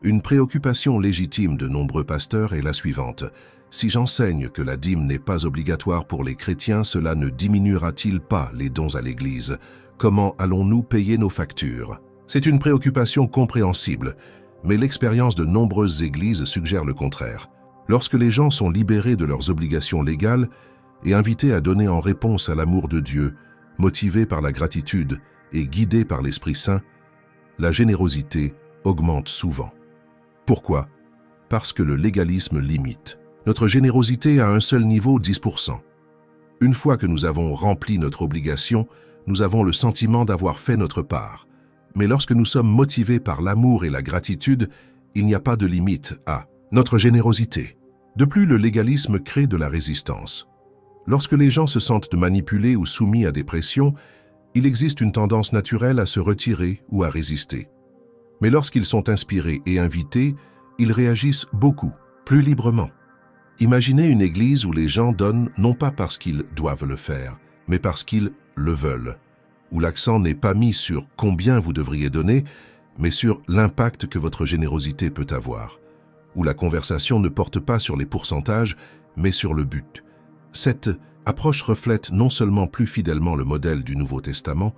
Une préoccupation légitime de nombreux pasteurs est la suivante. Si j'enseigne que la dîme n'est pas obligatoire pour les chrétiens, cela ne diminuera-t-il pas les dons à l'Église? Comment allons-nous payer nos factures? C'est une préoccupation compréhensible, mais l'expérience de nombreuses églises suggère le contraire. Lorsque les gens sont libérés de leurs obligations légales et invités à donner en réponse à l'amour de Dieu, motivés par la gratitude et guidés par l'Esprit Saint, la générosité augmente souvent. Pourquoi? Parce que le légalisme limite. Notre générosité à un seul niveau, 10%. Une fois que nous avons rempli notre obligation, nous avons le sentiment d'avoir fait notre part. Mais lorsque nous sommes motivés par l'amour et la gratitude, il n'y a pas de limite à notre générosité. De plus, le légalisme crée de la résistance. Lorsque les gens se sentent manipulés ou soumis à des pressions, il existe une tendance naturelle à se retirer ou à résister. Mais lorsqu'ils sont inspirés et invités, ils réagissent beaucoup, plus librement. Imaginez une église où les gens donnent non pas parce qu'ils doivent le faire, mais parce qu'ils le veulent, où l'accent n'est pas mis sur combien vous devriez donner, mais sur l'impact que votre générosité peut avoir, où la conversation ne porte pas sur les pourcentages, mais sur le but. Cette approche reflète non seulement plus fidèlement le modèle du Nouveau Testament,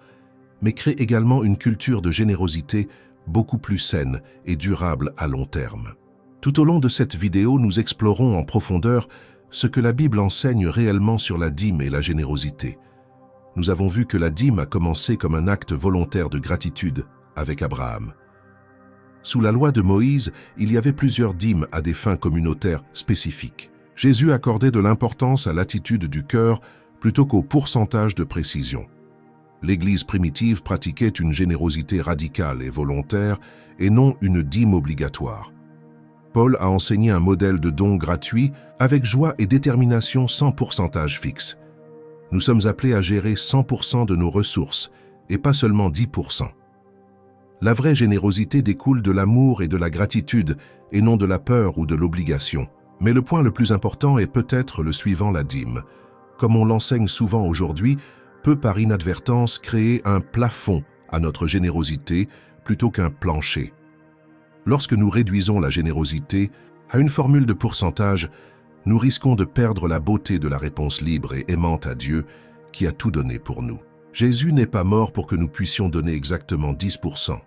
mais crée également une culture de générosité beaucoup plus saine et durable à long terme. Tout au long de cette vidéo, nous explorons en profondeur ce que la Bible enseigne réellement sur la dîme et la générosité. Nous avons vu que la dîme a commencé comme un acte volontaire de gratitude avec Abraham. Sous la loi de Moïse, il y avait plusieurs dîmes à des fins communautaires spécifiques. Jésus accordait de l'importance à l'attitude du cœur plutôt qu'au pourcentage de précision. L'Église primitive pratiquait une générosité radicale et volontaire et non une dîme obligatoire. Paul a enseigné un modèle de don gratuit avec joie et détermination sans pourcentage fixe. Nous sommes appelés à gérer 100% de nos ressources et pas seulement 10%. La vraie générosité découle de l'amour et de la gratitude et non de la peur ou de l'obligation. Mais le point le plus important est peut-être le suivant: la dîme. Comme on l'enseigne souvent aujourd'hui, peut par inadvertance créer un plafond à notre générosité plutôt qu'un plancher. Lorsque nous réduisons la générosité à une formule de pourcentage, nous risquons de perdre la beauté de la réponse libre et aimante à Dieu qui a tout donné pour nous. Jésus n'est pas mort pour que nous puissions donner exactement 10%.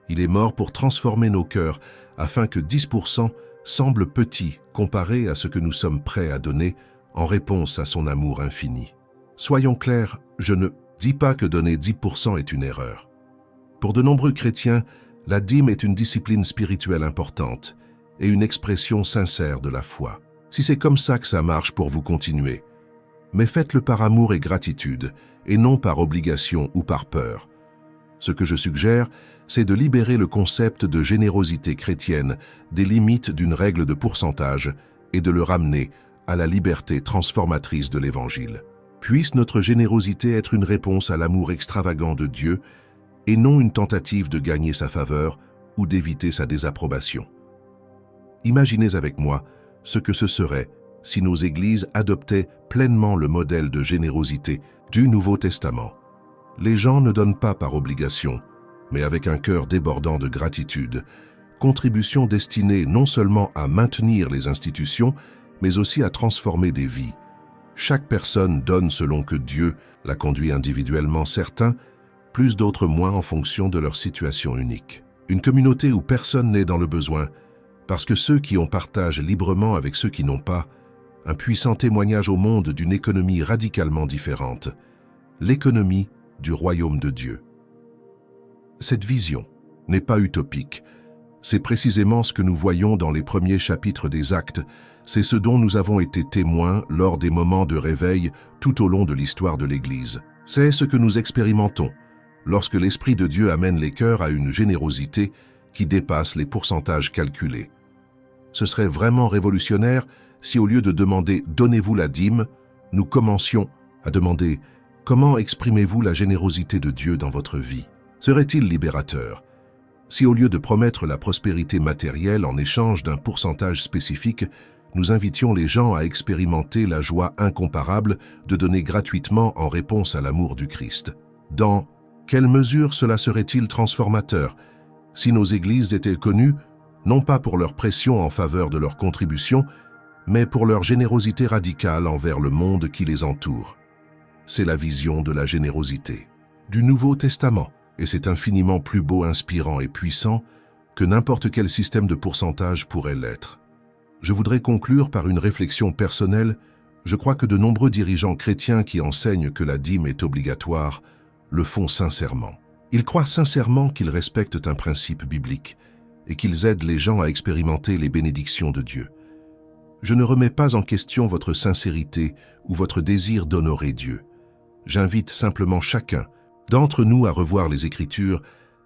Il est mort pour transformer nos cœurs afin que 10% semble petit comparé à ce que nous sommes prêts à donner en réponse à son amour infini. Soyons clairs, je ne dis pas que donner 10% est une erreur. Pour de nombreux chrétiens, la dîme est une discipline spirituelle importante et une expression sincère de la foi. Si c'est comme ça que ça marche pour vous, continuez. Mais faites-le par amour et gratitude, et non par obligation ou par peur. Ce que je suggère, c'est de libérer le concept de générosité chrétienne des limites d'une règle de pourcentage et de le ramener à la liberté transformatrice de l'Évangile. Puisse notre générosité être une réponse à l'amour extravagant de Dieu et non une tentative de gagner sa faveur ou d'éviter sa désapprobation. Imaginez avec moi ce que ce serait si nos églises adoptaient pleinement le modèle de générosité du Nouveau Testament. Les gens ne donnent pas par obligation, mais avec un cœur débordant de gratitude, contribution destinée non seulement à maintenir les institutions, mais aussi à transformer des vies. Chaque personne donne selon que Dieu la conduit individuellement, certains, plus d'autres moins en fonction de leur situation unique. Une communauté où personne n'est dans le besoin, parce que ceux qui ont partagent librement avec ceux qui n'ont pas, un puissant témoignage au monde d'une économie radicalement différente, l'économie du royaume de Dieu. Cette vision n'est pas utopique. C'est précisément ce que nous voyons dans les premiers chapitres des Actes. C'est ce dont nous avons été témoins lors des moments de réveil tout au long de l'histoire de l'Église. C'est ce que nous expérimentons lorsque l'Esprit de Dieu amène les cœurs à une générosité qui dépasse les pourcentages calculés. Ce serait vraiment révolutionnaire si, au lieu de demander « donnez-vous la dîme », nous commencions à demander « comment exprimez-vous la générosité de Dieu dans votre vie ?» Serait-il libérateur si, au lieu de promettre la prospérité matérielle en échange d'un pourcentage spécifique, nous invitions les gens à expérimenter la joie incomparable de donner gratuitement en réponse à l'amour du Christ? Dans quelle mesure cela serait-il transformateur si nos églises étaient connues, non pas pour leur pression en faveur de leur contribution, mais pour leur générosité radicale envers le monde qui les entoure? C'est la vision de la générosité du Nouveau Testament, et c'est infiniment plus beau, inspirant et puissant que n'importe quel système de pourcentage pourrait l'être. Je voudrais conclure par une réflexion personnelle. Je crois que de nombreux dirigeants chrétiens qui enseignent que la dîme est obligatoire le font sincèrement. Ils croient sincèrement qu'ils respectent un principe biblique et qu'ils aident les gens à expérimenter les bénédictions de Dieu. Je ne remets pas en question votre sincérité ou votre désir d'honorer Dieu. J'invite simplement chacun d'entre nous à revoir les Écritures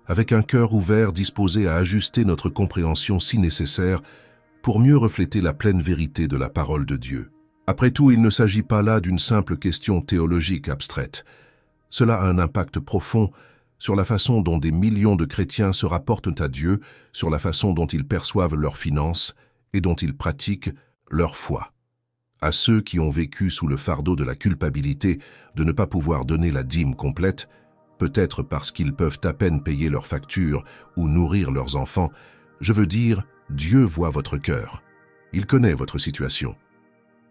avec un cœur ouvert disposé à ajuster notre compréhension si nécessaire pour mieux refléter la pleine vérité de la parole de Dieu. Après tout, il ne s'agit pas là d'une simple question théologique abstraite. Cela a un impact profond sur la façon dont des millions de chrétiens se rapportent à Dieu, sur la façon dont ils perçoivent leurs finances et dont ils pratiquent leur foi. À ceux qui ont vécu sous le fardeau de la culpabilité de ne pas pouvoir donner la dîme complète, peut-être parce qu'ils peuvent à peine payer leurs factures ou nourrir leurs enfants, je veux dire, Dieu voit votre cœur. Il connaît votre situation.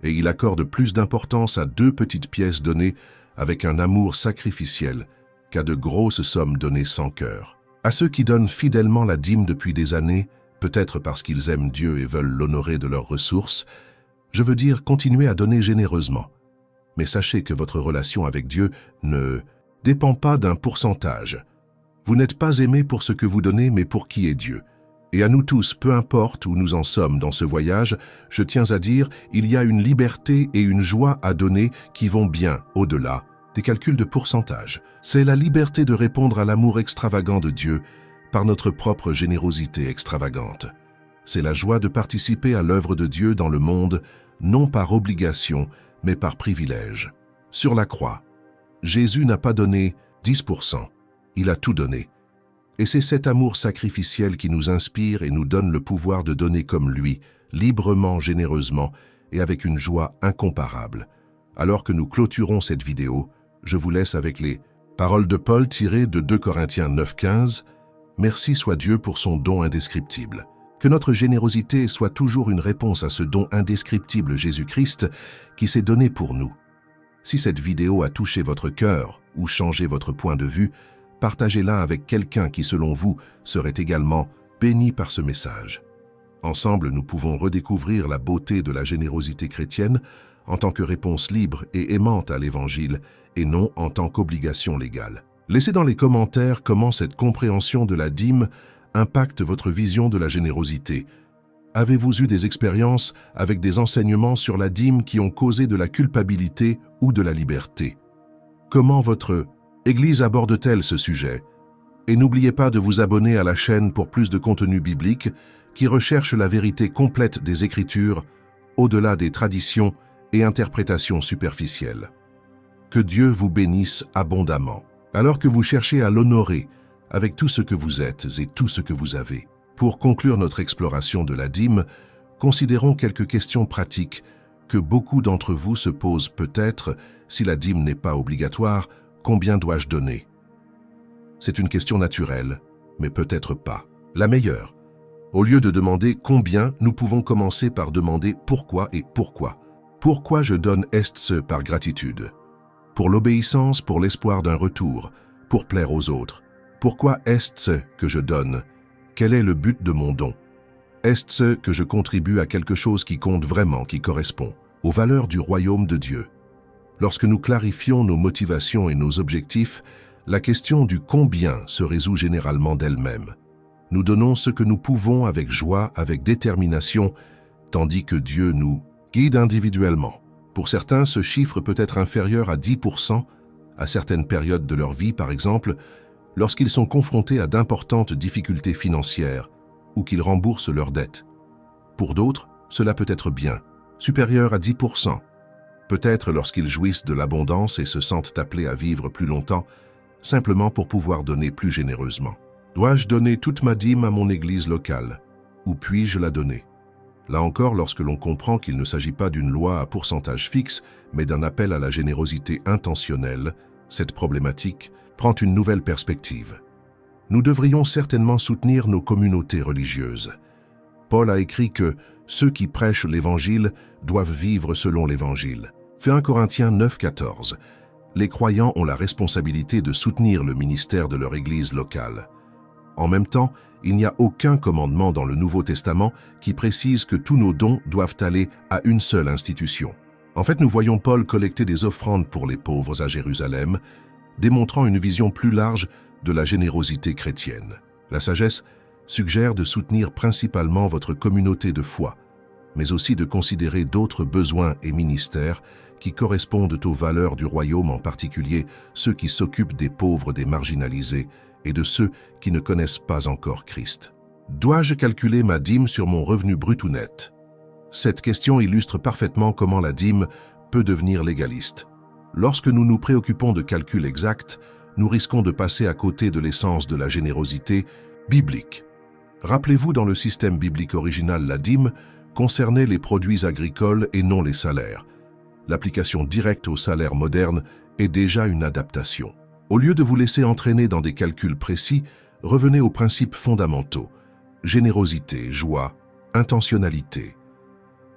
Et il accorde plus d'importance à 2 petites pièces données avec un amour sacrificiel qu'à de grosses sommes données sans cœur. À ceux qui donnent fidèlement la dîme depuis des années, peut-être parce qu'ils aiment Dieu et veulent l'honorer de leurs ressources, je veux dire continuez à donner généreusement. Mais sachez que votre relation avec Dieu ne dépend pas d'un pourcentage. Vous n'êtes pas aimé pour ce que vous donnez, mais pour qui est Dieu. Et à nous tous, peu importe où nous en sommes dans ce voyage, je tiens à dire, il y a une liberté et une joie à donner qui vont bien au-delà des calculs de pourcentage. C'est la liberté de répondre à l'amour extravagant de Dieu par notre propre générosité extravagante. C'est la joie de participer à l'œuvre de Dieu dans le monde, non par obligation, mais par privilège. Sur la croix, Jésus n'a pas donné 10%, il a tout donné. Et c'est cet amour sacrificiel qui nous inspire et nous donne le pouvoir de donner comme lui, librement, généreusement et avec une joie incomparable. Alors que nous clôturons cette vidéo, je vous laisse avec les paroles de Paul tirées de 2 Corinthiens 9:15. Merci soit Dieu pour son don indescriptible. Que notre générosité soit toujours une réponse à ce don indescriptible Jésus-Christ qui s'est donné pour nous. Si cette vidéo a touché votre cœur ou changé votre point de vue, partagez-la avec quelqu'un qui, selon vous, serait également béni par ce message. Ensemble, nous pouvons redécouvrir la beauté de la générosité chrétienne en tant que réponse libre et aimante à l'Évangile et non en tant qu'obligation légale. Laissez dans les commentaires comment cette compréhension de la dîme impacte votre vision de la générosité. Avez-vous eu des expériences avec des enseignements sur la dîme qui ont causé de la culpabilité ou de la liberté? Comment votre Église aborde-t-elle ce sujet? Et n'oubliez pas de vous abonner à la chaîne pour plus de contenu biblique qui recherche la vérité complète des Écritures, au-delà des traditions et interprétations superficielles. Que Dieu vous bénisse abondamment, alors que vous cherchez à l'honorer avec tout ce que vous êtes et tout ce que vous avez. Pour conclure notre exploration de la dîme, considérons quelques questions pratiques que beaucoup d'entre vous se posent peut-être si la dîme n'est pas obligatoire. Combien dois-je donner? C'est une question naturelle, mais peut-être pas. La meilleure. Au lieu de demander combien, nous pouvons commencer par demander pourquoi et pourquoi. Pourquoi je donne est-ce par gratitude? Pour l'obéissance, pour l'espoir d'un retour, pour plaire aux autres. Pourquoi est-ce que je donne? Quel est le but de mon don? Est-ce que je contribue à quelque chose qui compte vraiment, qui correspond aux valeurs du royaume de Dieu? Lorsque nous clarifions nos motivations et nos objectifs, la question du combien se résout généralement d'elle-même. Nous donnons ce que nous pouvons avec joie, avec détermination, tandis que Dieu nous guide individuellement. Pour certains, ce chiffre peut être inférieur à 10% à certaines périodes de leur vie, par exemple, lorsqu'ils sont confrontés à d'importantes difficultés financières ou qu'ils remboursent leurs dettes. Pour d'autres, cela peut être bien, supérieur à 10%. Peut-être lorsqu'ils jouissent de l'abondance et se sentent appelés à vivre plus longtemps, simplement pour pouvoir donner plus généreusement. Dois-je donner toute ma dîme à mon église locale? Ou puis-je la donner? Là encore, lorsque l'on comprend qu'il ne s'agit pas d'une loi à pourcentage fixe, mais d'un appel à la générosité intentionnelle, cette problématique prend une nouvelle perspective. Nous devrions certainement soutenir nos communautés religieuses. Paul a écrit que ceux qui prêchent l'Évangile doivent vivre selon l'Évangile. 1 Corinthiens 9:14. Les croyants ont la responsabilité de soutenir le ministère de leur Église locale. En même temps, il n'y a aucun commandement dans le Nouveau Testament qui précise que tous nos dons doivent aller à une seule institution. En fait, nous voyons Paul collecter des offrandes pour les pauvres à Jérusalem, démontrant une vision plus large de la générosité chrétienne. La sagesse suggère de soutenir principalement votre communauté de foi, mais aussi de considérer d'autres besoins et ministères qui correspondent aux valeurs du royaume, en particulier ceux qui s'occupent des pauvres, des marginalisés et de ceux qui ne connaissent pas encore Christ. Dois-je calculer ma dîme sur mon revenu brut ou net? Cette question illustre parfaitement comment la dîme peut devenir légaliste. Lorsque nous nous préoccupons de calculs exacts, nous risquons de passer à côté de l'essence de la générosité biblique. Rappelez-vous, dans le système biblique original, la dîme concernait les produits agricoles et non les salaires. L'application directe au salaire moderne est déjà une adaptation. Au lieu de vous laisser entraîner dans des calculs précis, revenez aux principes fondamentaux. Générosité, joie, intentionnalité.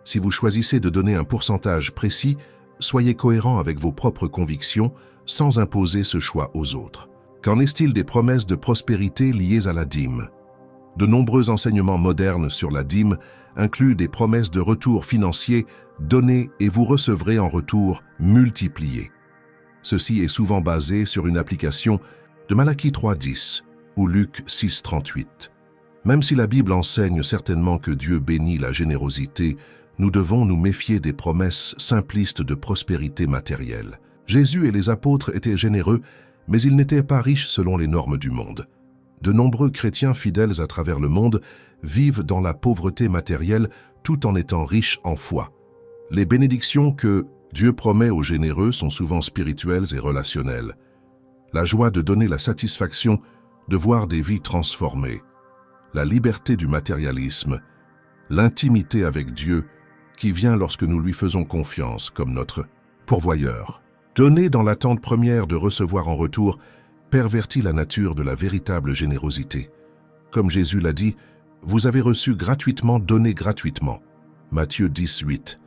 Si vous choisissez de donner un pourcentage précis, soyez cohérent avec vos propres convictions sans imposer ce choix aux autres. Qu'en est-il des promesses de prospérité liées à la dîme? De nombreux enseignements modernes sur la dîme incluent des promesses de retour financier donnez et vous recevrez en retour multiplié. Ceci est souvent basé sur une application de Malachie 3.10 ou Luc 6.38. Même si la Bible enseigne certainement que Dieu bénit la générosité, nous devons nous méfier des promesses simplistes de prospérité matérielle. Jésus et les apôtres étaient généreux, mais ils n'étaient pas riches selon les normes du monde. De nombreux chrétiens fidèles à travers le monde vivent dans la pauvreté matérielle tout en étant riches en foi. Les bénédictions que Dieu promet aux généreux sont souvent spirituelles et relationnelles. La joie de donner la satisfaction de voir des vies transformées, la liberté du matérialisme, l'intimité avec Dieu qui vient lorsque nous lui faisons confiance comme notre pourvoyeur. Donner dans l'attente première de recevoir en retour pervertit la nature de la véritable générosité. Comme Jésus l'a dit, vous avez reçu gratuitement, donnez gratuitement. Matthieu 10.8.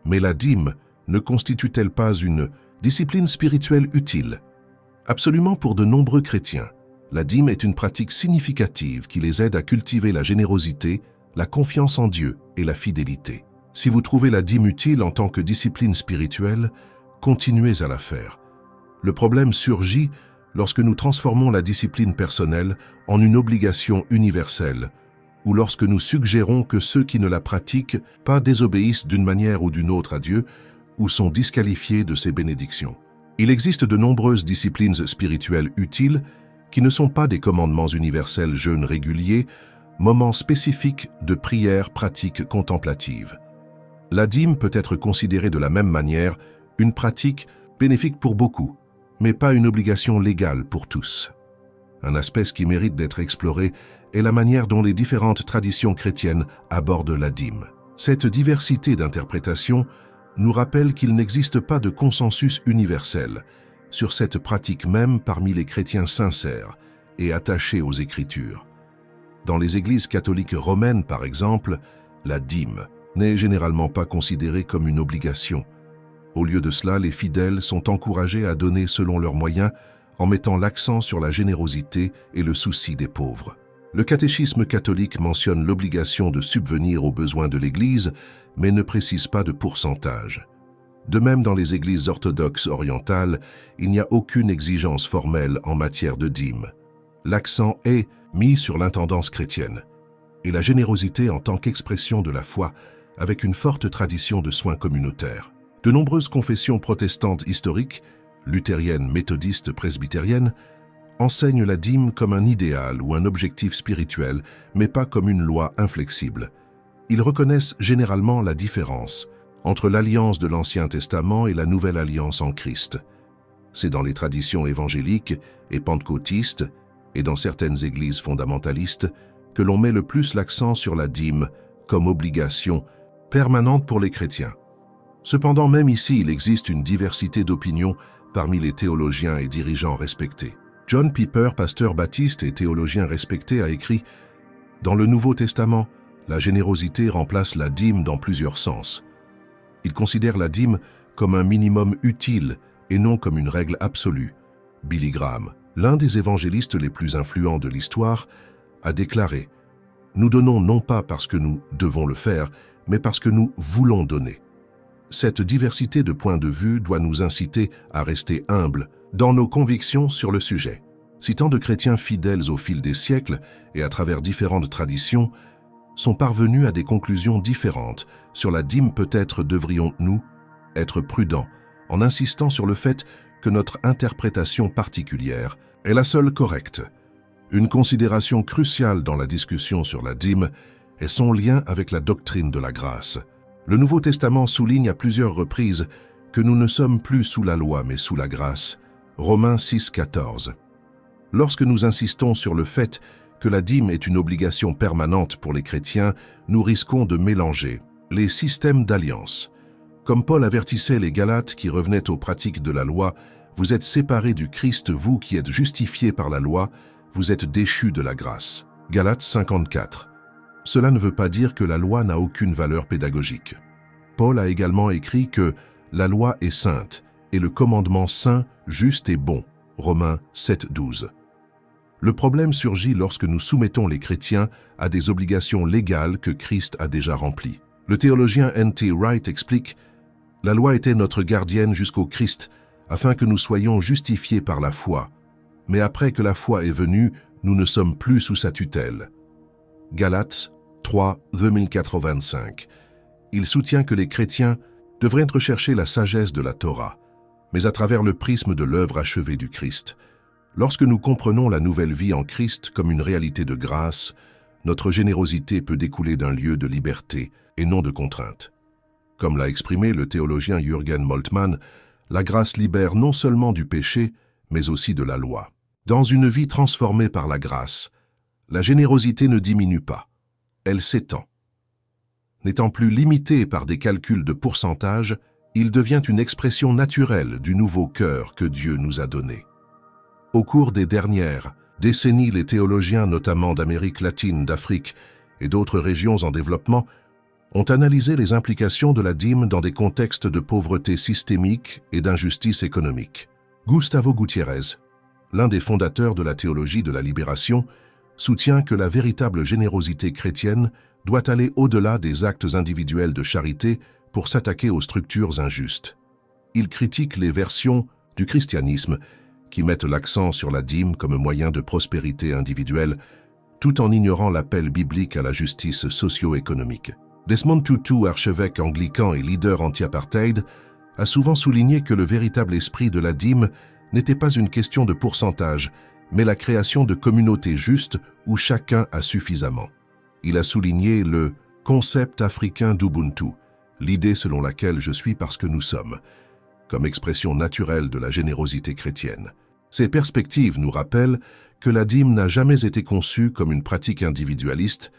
Mais la dîme ne constitue-t-elle pas une discipline spirituelle utile? Absolument pour de nombreux chrétiens. La dîme est une pratique significative qui les aide à cultiver la générosité, la confiance en Dieu et la fidélité. Si vous trouvez la dîme utile en tant que discipline spirituelle, continuez à la faire. Le problème surgit lorsque nous transformons la discipline personnelle en une obligation universelle, ou lorsque nous suggérons que ceux qui ne la pratiquent pas désobéissent d'une manière ou d'une autre à Dieu, ou sont disqualifiés de ses bénédictions. Il existe de nombreuses disciplines spirituelles utiles qui ne sont pas des commandements universels jeûnes réguliers, moments spécifiques de prière pratique contemplative. La dîme peut être considérée de la même manière une pratique bénéfique pour beaucoup, mais pas une obligation légale pour tous. Un aspect qui mérite d'être exploré est la manière dont les différentes traditions chrétiennes abordent la dîme. Cette diversité d'interprétations nous rappelle qu'il n'existe pas de consensus universel sur cette pratique même parmi les chrétiens sincères et attachés aux Écritures. Dans les églises catholiques romaines, par exemple, la dîme n'est généralement pas considérée comme une obligation. Au lieu de cela, les fidèles sont encouragés à donner selon leurs moyens en mettant l'accent sur la générosité et le souci des pauvres. Le catéchisme catholique mentionne l'obligation de subvenir aux besoins de l'Église, mais ne précise pas de pourcentage. De même, dans les églises orthodoxes orientales, il n'y a aucune exigence formelle en matière de dîme. L'accent est mis sur l'intendance chrétienne et la générosité en tant qu'expression de la foi, avec une forte tradition de soins communautaires. De nombreuses confessions protestantes historiques, luthériennes, méthodistes, presbytériennes, enseignent la dîme comme un idéal ou un objectif spirituel, mais pas comme une loi inflexible. Ils reconnaissent généralement la différence entre l'alliance de l'Ancien Testament et la Nouvelle Alliance en Christ. C'est dans les traditions évangéliques et pentecôtistes et dans certaines églises fondamentalistes que l'on met le plus l'accent sur la dîme comme obligation permanente pour les chrétiens. Cependant, même ici, il existe une diversité d'opinions parmi les théologiens et dirigeants respectés. John Piper, pasteur baptiste et théologien respecté, a écrit « Dans le Nouveau Testament, la générosité remplace la dîme dans plusieurs sens. Il considère la dîme comme un minimum utile et non comme une règle absolue. » Billy Graham, l'un des évangélistes les plus influents de l'histoire, a déclaré « Nous donnons non pas parce que nous devons le faire, mais parce que nous voulons donner. » Cette diversité de points de vue doit nous inciter à rester humbles dans nos convictions sur le sujet. Si tant de chrétiens fidèles au fil des siècles et à travers différentes traditions sont parvenus à des conclusions différentes sur la dîme, peut-être devrions-nous être prudents en insistant sur le fait que notre interprétation particulière est la seule correcte. Une considération cruciale dans la discussion sur la dîme est son lien avec la doctrine de la grâce. Le Nouveau Testament souligne à plusieurs reprises que nous ne sommes plus sous la loi mais sous la grâce. Romains 6,14. Lorsque nous insistons sur le fait que la dîme est une obligation permanente pour les chrétiens, nous risquons de mélanger les systèmes d'alliance. Comme Paul avertissait les Galates qui revenaient aux pratiques de la loi, vous êtes séparés du Christ, vous qui êtes justifiés par la loi, vous êtes déchus de la grâce. Galates 54. Cela ne veut pas dire que la loi n'a aucune valeur pédagogique. Paul a également écrit que la loi est sainte et le commandement saint, juste et bon. Romains 7:12. Le problème surgit lorsque nous soumettons les chrétiens à des obligations légales que Christ a déjà remplies. Le théologien N.T. Wright explique « La loi était notre gardienne jusqu'au Christ, afin que nous soyons justifiés par la foi. Mais après que la foi est venue, nous ne sommes plus sous sa tutelle. » Galates 3, 24-25. Il soutient que les chrétiens devraient rechercher la sagesse de la Torah, mais à travers le prisme de l'œuvre achevée du Christ. Lorsque nous comprenons la nouvelle vie en Christ comme une réalité de grâce, notre générosité peut découler d'un lieu de liberté et non de contrainte. Comme l'a exprimé le théologien Jürgen Moltmann, la grâce libère non seulement du péché, mais aussi de la loi. Dans une vie transformée par la grâce, la générosité ne diminue pas, elle s'étend. N'étant plus limitée par des calculs de pourcentage, il devient une expression naturelle du nouveau cœur que Dieu nous a donné. Au cours des dernières décennies, les théologiens, notamment d'Amérique latine, d'Afrique et d'autres régions en développement, ont analysé les implications de la dîme dans des contextes de pauvreté systémique et d'injustice économique. Gustavo Gutiérrez, l'un des fondateurs de la théologie de la libération, soutient que la véritable générosité chrétienne doit aller au-delà des actes individuels de charité pour s'attaquer aux structures injustes. Il critique les versions du christianisme qui mettent l'accent sur la dîme comme moyen de prospérité individuelle, tout en ignorant l'appel biblique à la justice socio-économique. Desmond Tutu, archevêque anglican et leader anti-apartheid, a souvent souligné que le véritable esprit de la dîme n'était pas une question de pourcentage, mais la création de communautés justes où chacun a suffisamment. Il a souligné le concept africain d'Ubuntu, l'idée selon laquelle je suis parce que nous sommes, comme expression naturelle de la générosité chrétienne. Ces perspectives nous rappellent que la dîme n'a jamais été conçue comme une pratique individualiste,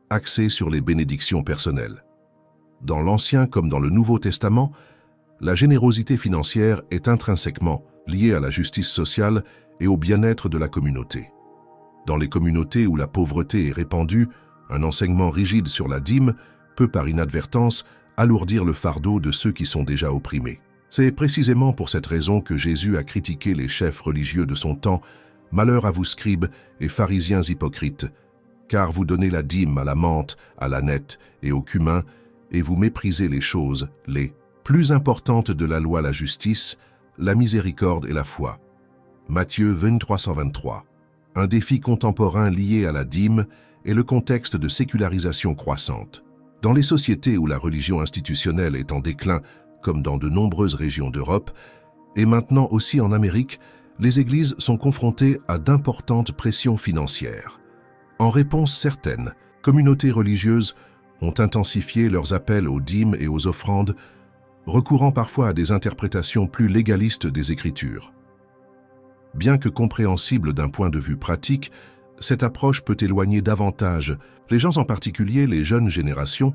axée sur les bénédictions personnelles. Dans l'Ancien comme dans le Nouveau Testament, la générosité financière est intrinsèquement liée à la justice sociale et au bien-être de la communauté. Dans les communautés où la pauvreté est répandue, un enseignement rigide sur la dîme peut par inadvertance alourdir le fardeau de ceux qui sont déjà opprimés. C'est précisément pour cette raison que Jésus a critiqué les chefs religieux de son temps. « Malheur à vous scribes et pharisiens hypocrites, car vous donnez la dîme à la menthe, à l'ânette et au cumin, et vous méprisez les choses, les plus importantes de la loi, la justice, la miséricorde et la foi. » Matthieu 23:23. Un défi contemporain lié à la dîme est le contexte de sécularisation croissante. Dans les sociétés où la religion institutionnelle est en déclin, comme dans de nombreuses régions d'Europe, et maintenant aussi en Amérique, les églises sont confrontées à d'importantes pressions financières. En réponse, certaines communautés religieuses ont intensifié leurs appels aux dîmes et aux offrandes, recourant parfois à des interprétations plus légalistes des Écritures. Bien que compréhensible d'un point de vue pratique, cette approche peut éloigner davantage les gens, en particulier les jeunes générations,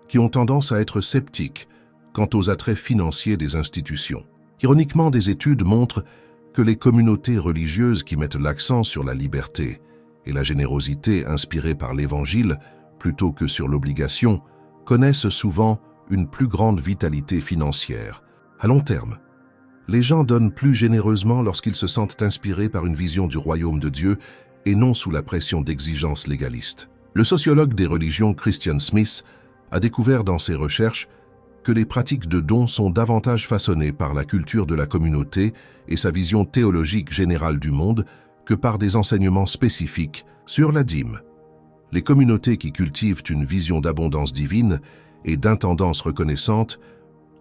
qui ont tendance à être sceptiques quant aux attraits financiers des institutions. Ironiquement, des études montrent que les communautés religieuses qui mettent l'accent sur la liberté et la générosité inspirée par l'Évangile plutôt que sur l'obligation connaissent souvent une plus grande vitalité financière. À long terme, les gens donnent plus généreusement lorsqu'ils se sentent inspirés par une vision du royaume de Dieu et non sous la pression d'exigences légalistes. Le sociologue des religions Christian Smith a découvert dans ses recherches que les pratiques de dons sont davantage façonnées par la culture de la communauté et sa vision théologique générale du monde que par des enseignements spécifiques sur la dîme. Les communautés qui cultivent une vision d'abondance divine et d'intendance reconnaissante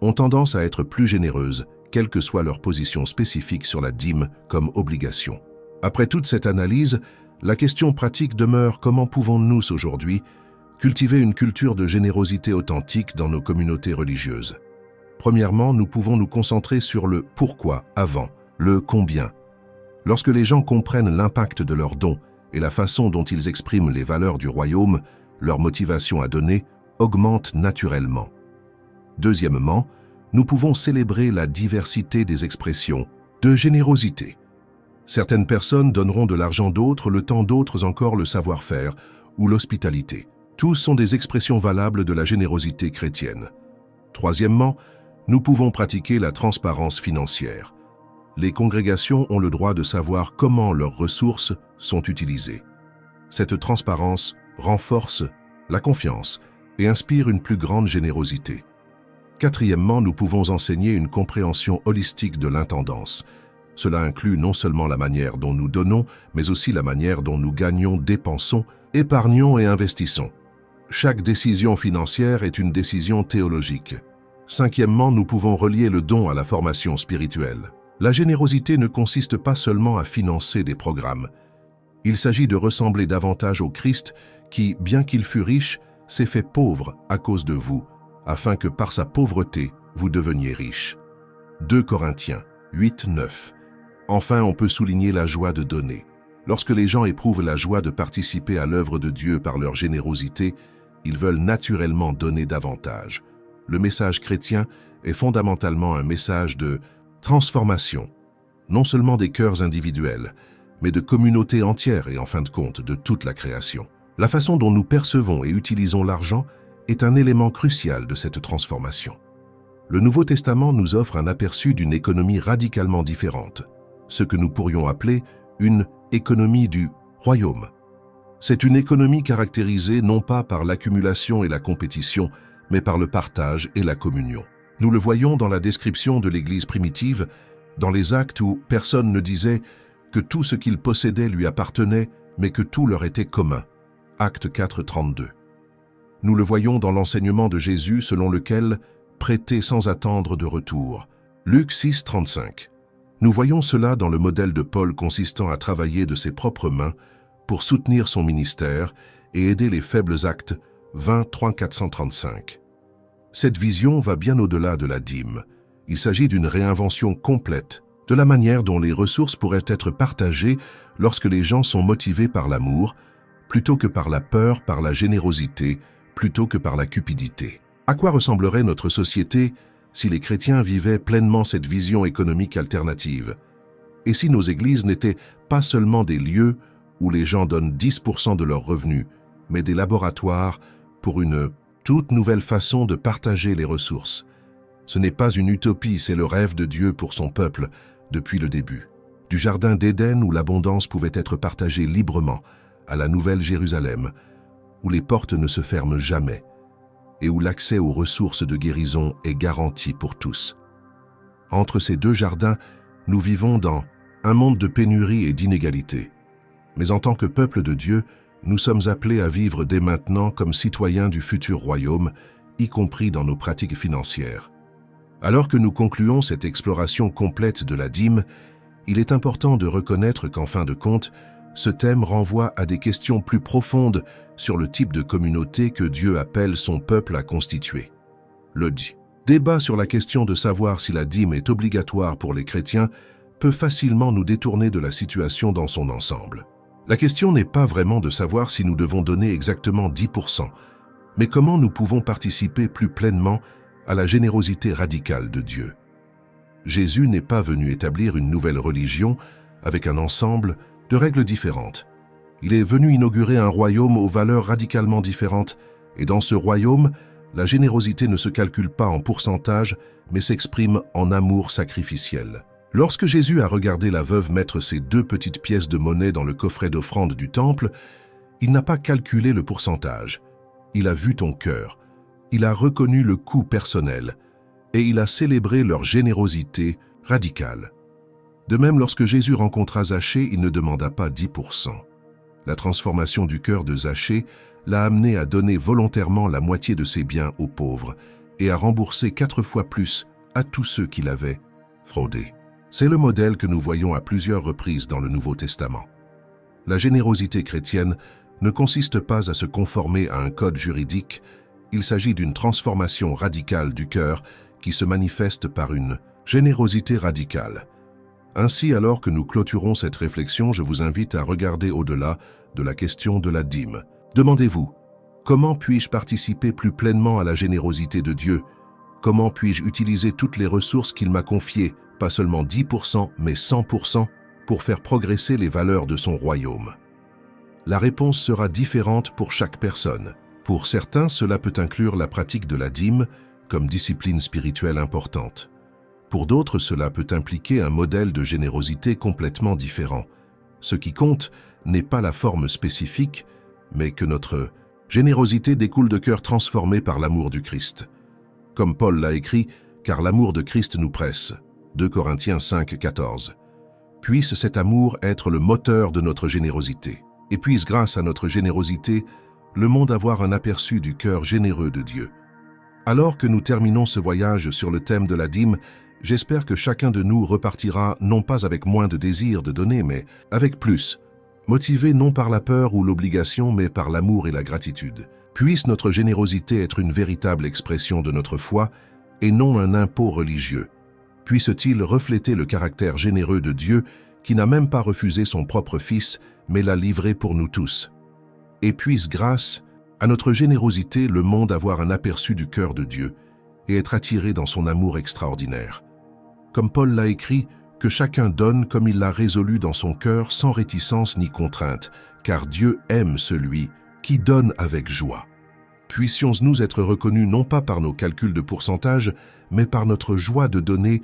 ont tendance à être plus généreuses, quelle que soit leur position spécifique sur la dîme comme obligation. Après toute cette analyse, la question pratique demeure: comment pouvons-nous aujourd'hui cultiver une culture de générosité authentique dans nos communautés religieuses? Premièrement, nous pouvons nous concentrer sur le pourquoi avant le combien. Lorsque les gens comprennent l'impact de leurs dons et la façon dont ils expriment les valeurs du royaume, leur motivation à donner, augmente naturellement. Deuxièmement, nous pouvons célébrer la diversité des expressions de générosité. Certaines personnes donneront de l'argent d'autres, le temps d'autres encore le savoir-faire ou l'hospitalité. Tous sont des expressions valables de la générosité chrétienne. Troisièmement, nous pouvons pratiquer la transparence financière. Les congrégations ont le droit de savoir comment leurs ressources sont utilisées. Cette transparence renforce la confiance et inspire une plus grande générosité. Quatrièmement, nous pouvons enseigner une compréhension holistique de l'intendance. Cela inclut non seulement la manière dont nous donnons, mais aussi la manière dont nous gagnons, dépensons, épargnons et investissons. Chaque décision financière est une décision théologique. Cinquièmement, nous pouvons relier le don à la formation spirituelle. La générosité ne consiste pas seulement à financer des programmes. Il s'agit de ressembler davantage au Christ qui, bien qu'il fût riche, s'est fait pauvre à cause de vous, afin que par sa pauvreté, vous deveniez riches. 2 Corinthiens 8, 9. Enfin, on peut souligner la joie de donner. Lorsque les gens éprouvent la joie de participer à l'œuvre de Dieu par leur générosité, ils veulent naturellement donner davantage. Le message chrétien est fondamentalement un message de transformation, non seulement des cœurs individuels, mais de communautés entières et en fin de compte de toute la création. La façon dont nous percevons et utilisons l'argent est un élément crucial de cette transformation. Le Nouveau Testament nous offre un aperçu d'une économie radicalement différente, ce que nous pourrions appeler une économie du royaume. C'est une économie caractérisée non pas par l'accumulation et la compétition, mais par le partage et la communion. Nous le voyons dans la description de l'Église primitive, dans les actes où personne ne disait que tout ce qu'il possédait lui appartenait, mais que tout leur était commun. Acte 4, 32. Nous le voyons dans l'enseignement de Jésus selon lequel « prêtez sans attendre de retour ». Luc 6, 35. Nous voyons cela dans le modèle de Paul consistant à travailler de ses propres mains pour soutenir son ministère et aider les faibles actes 20, 3, 435. Cette vision va bien au-delà de la dîme. Il s'agit d'une réinvention complète de la manière dont les ressources pourraient être partagées lorsque les gens sont motivés par l'amour, plutôt que par la peur, par la générosité, plutôt que par la cupidité. À quoi ressemblerait notre société si les chrétiens vivaient pleinement cette vision économique alternative? Et si nos églises n'étaient pas seulement des lieux où les gens donnent 10% de leurs revenus, mais des laboratoires pour une toute nouvelle façon de partager les ressources? Ce n'est pas une utopie, c'est le rêve de Dieu pour son peuple depuis le début. Du jardin d'Éden où l'abondance pouvait être partagée librement, à la Nouvelle Jérusalem, où les portes ne se ferment jamais et où l'accès aux ressources de guérison est garanti pour tous. Entre ces deux jardins, nous vivons dans un monde de pénurie et d'inégalité. Mais en tant que peuple de Dieu, nous sommes appelés à vivre dès maintenant comme citoyens du futur royaume, y compris dans nos pratiques financières. Alors que nous concluons cette exploration complète de la dîme, il est important de reconnaître qu'en fin de compte, ce thème renvoie à des questions plus profondes sur le type de communauté que Dieu appelle son peuple à constituer. Le débat sur la question de savoir si la dîme est obligatoire pour les chrétiens peut facilement nous détourner de la situation dans son ensemble. La question n'est pas vraiment de savoir si nous devons donner exactement 10%, mais comment nous pouvons participer plus pleinement à la générosité radicale de Dieu. Jésus n'est pas venu établir une nouvelle religion avec un ensemble de règles différentes. Il est venu inaugurer un royaume aux valeurs radicalement différentes, et dans ce royaume, la générosité ne se calcule pas en pourcentage, mais s'exprime en amour sacrificiel. Lorsque Jésus a regardé la veuve mettre ses 2 petites pièces de monnaie dans le coffret d'offrande du temple, il n'a pas calculé le pourcentage. Il a vu ton cœur. Il a reconnu le coût personnel, et il a célébré leur générosité radicale. De même, lorsque Jésus rencontra Zachée, il ne demanda pas 10%. La transformation du cœur de Zachée l'a amené à donner volontairement la moitié de ses biens aux pauvres et à rembourser 4 fois plus à tous ceux qui l'avaient fraudé. C'est le modèle que nous voyons à plusieurs reprises dans le Nouveau Testament. La générosité chrétienne ne consiste pas à se conformer à un code juridique, il s'agit d'une transformation radicale du cœur qui se manifeste par une générosité radicale. Ainsi, alors que nous clôturons cette réflexion, je vous invite à regarder au-delà de la question de la dîme. Demandez-vous, comment puis-je participer plus pleinement à la générosité de Dieu? Comment puis-je utiliser toutes les ressources qu'il m'a confiées, pas seulement 10%, mais 100%, pour faire progresser les valeurs de son royaume? La réponse sera différente pour chaque personne. Pour certains, cela peut inclure la pratique de la dîme comme discipline spirituelle importante. Pour d'autres, cela peut impliquer un modèle de générosité complètement différent. Ce qui compte n'est pas la forme spécifique, mais que notre générosité découle de cœurs transformés par l'amour du Christ. Comme Paul l'a écrit, « Car l'amour de Christ nous presse » 2 Corinthiens 5, 14. Puisse cet amour être le moteur de notre générosité. Et puisse, grâce à notre générosité, le monde avoir un aperçu du cœur généreux de Dieu. Alors que nous terminons ce voyage sur le thème de la dîme, j'espère que chacun de nous repartira non pas avec moins de désir de donner, mais avec plus, motivé non par la peur ou l'obligation, mais par l'amour et la gratitude. Puisse notre générosité être une véritable expression de notre foi et non un impôt religieux. Puisse-t-il refléter le caractère généreux de Dieu qui n'a même pas refusé son propre Fils, mais l'a livré pour nous tous. Et puisse, grâce à notre générosité, le monde avoir un aperçu du cœur de Dieu et être attiré dans son amour extraordinaire. Comme Paul l'a écrit, que chacun donne comme il l'a résolu dans son cœur sans réticence ni contrainte, car Dieu aime celui qui donne avec joie. Puissions-nous être reconnus non pas par nos calculs de pourcentage, mais par notre joie de donner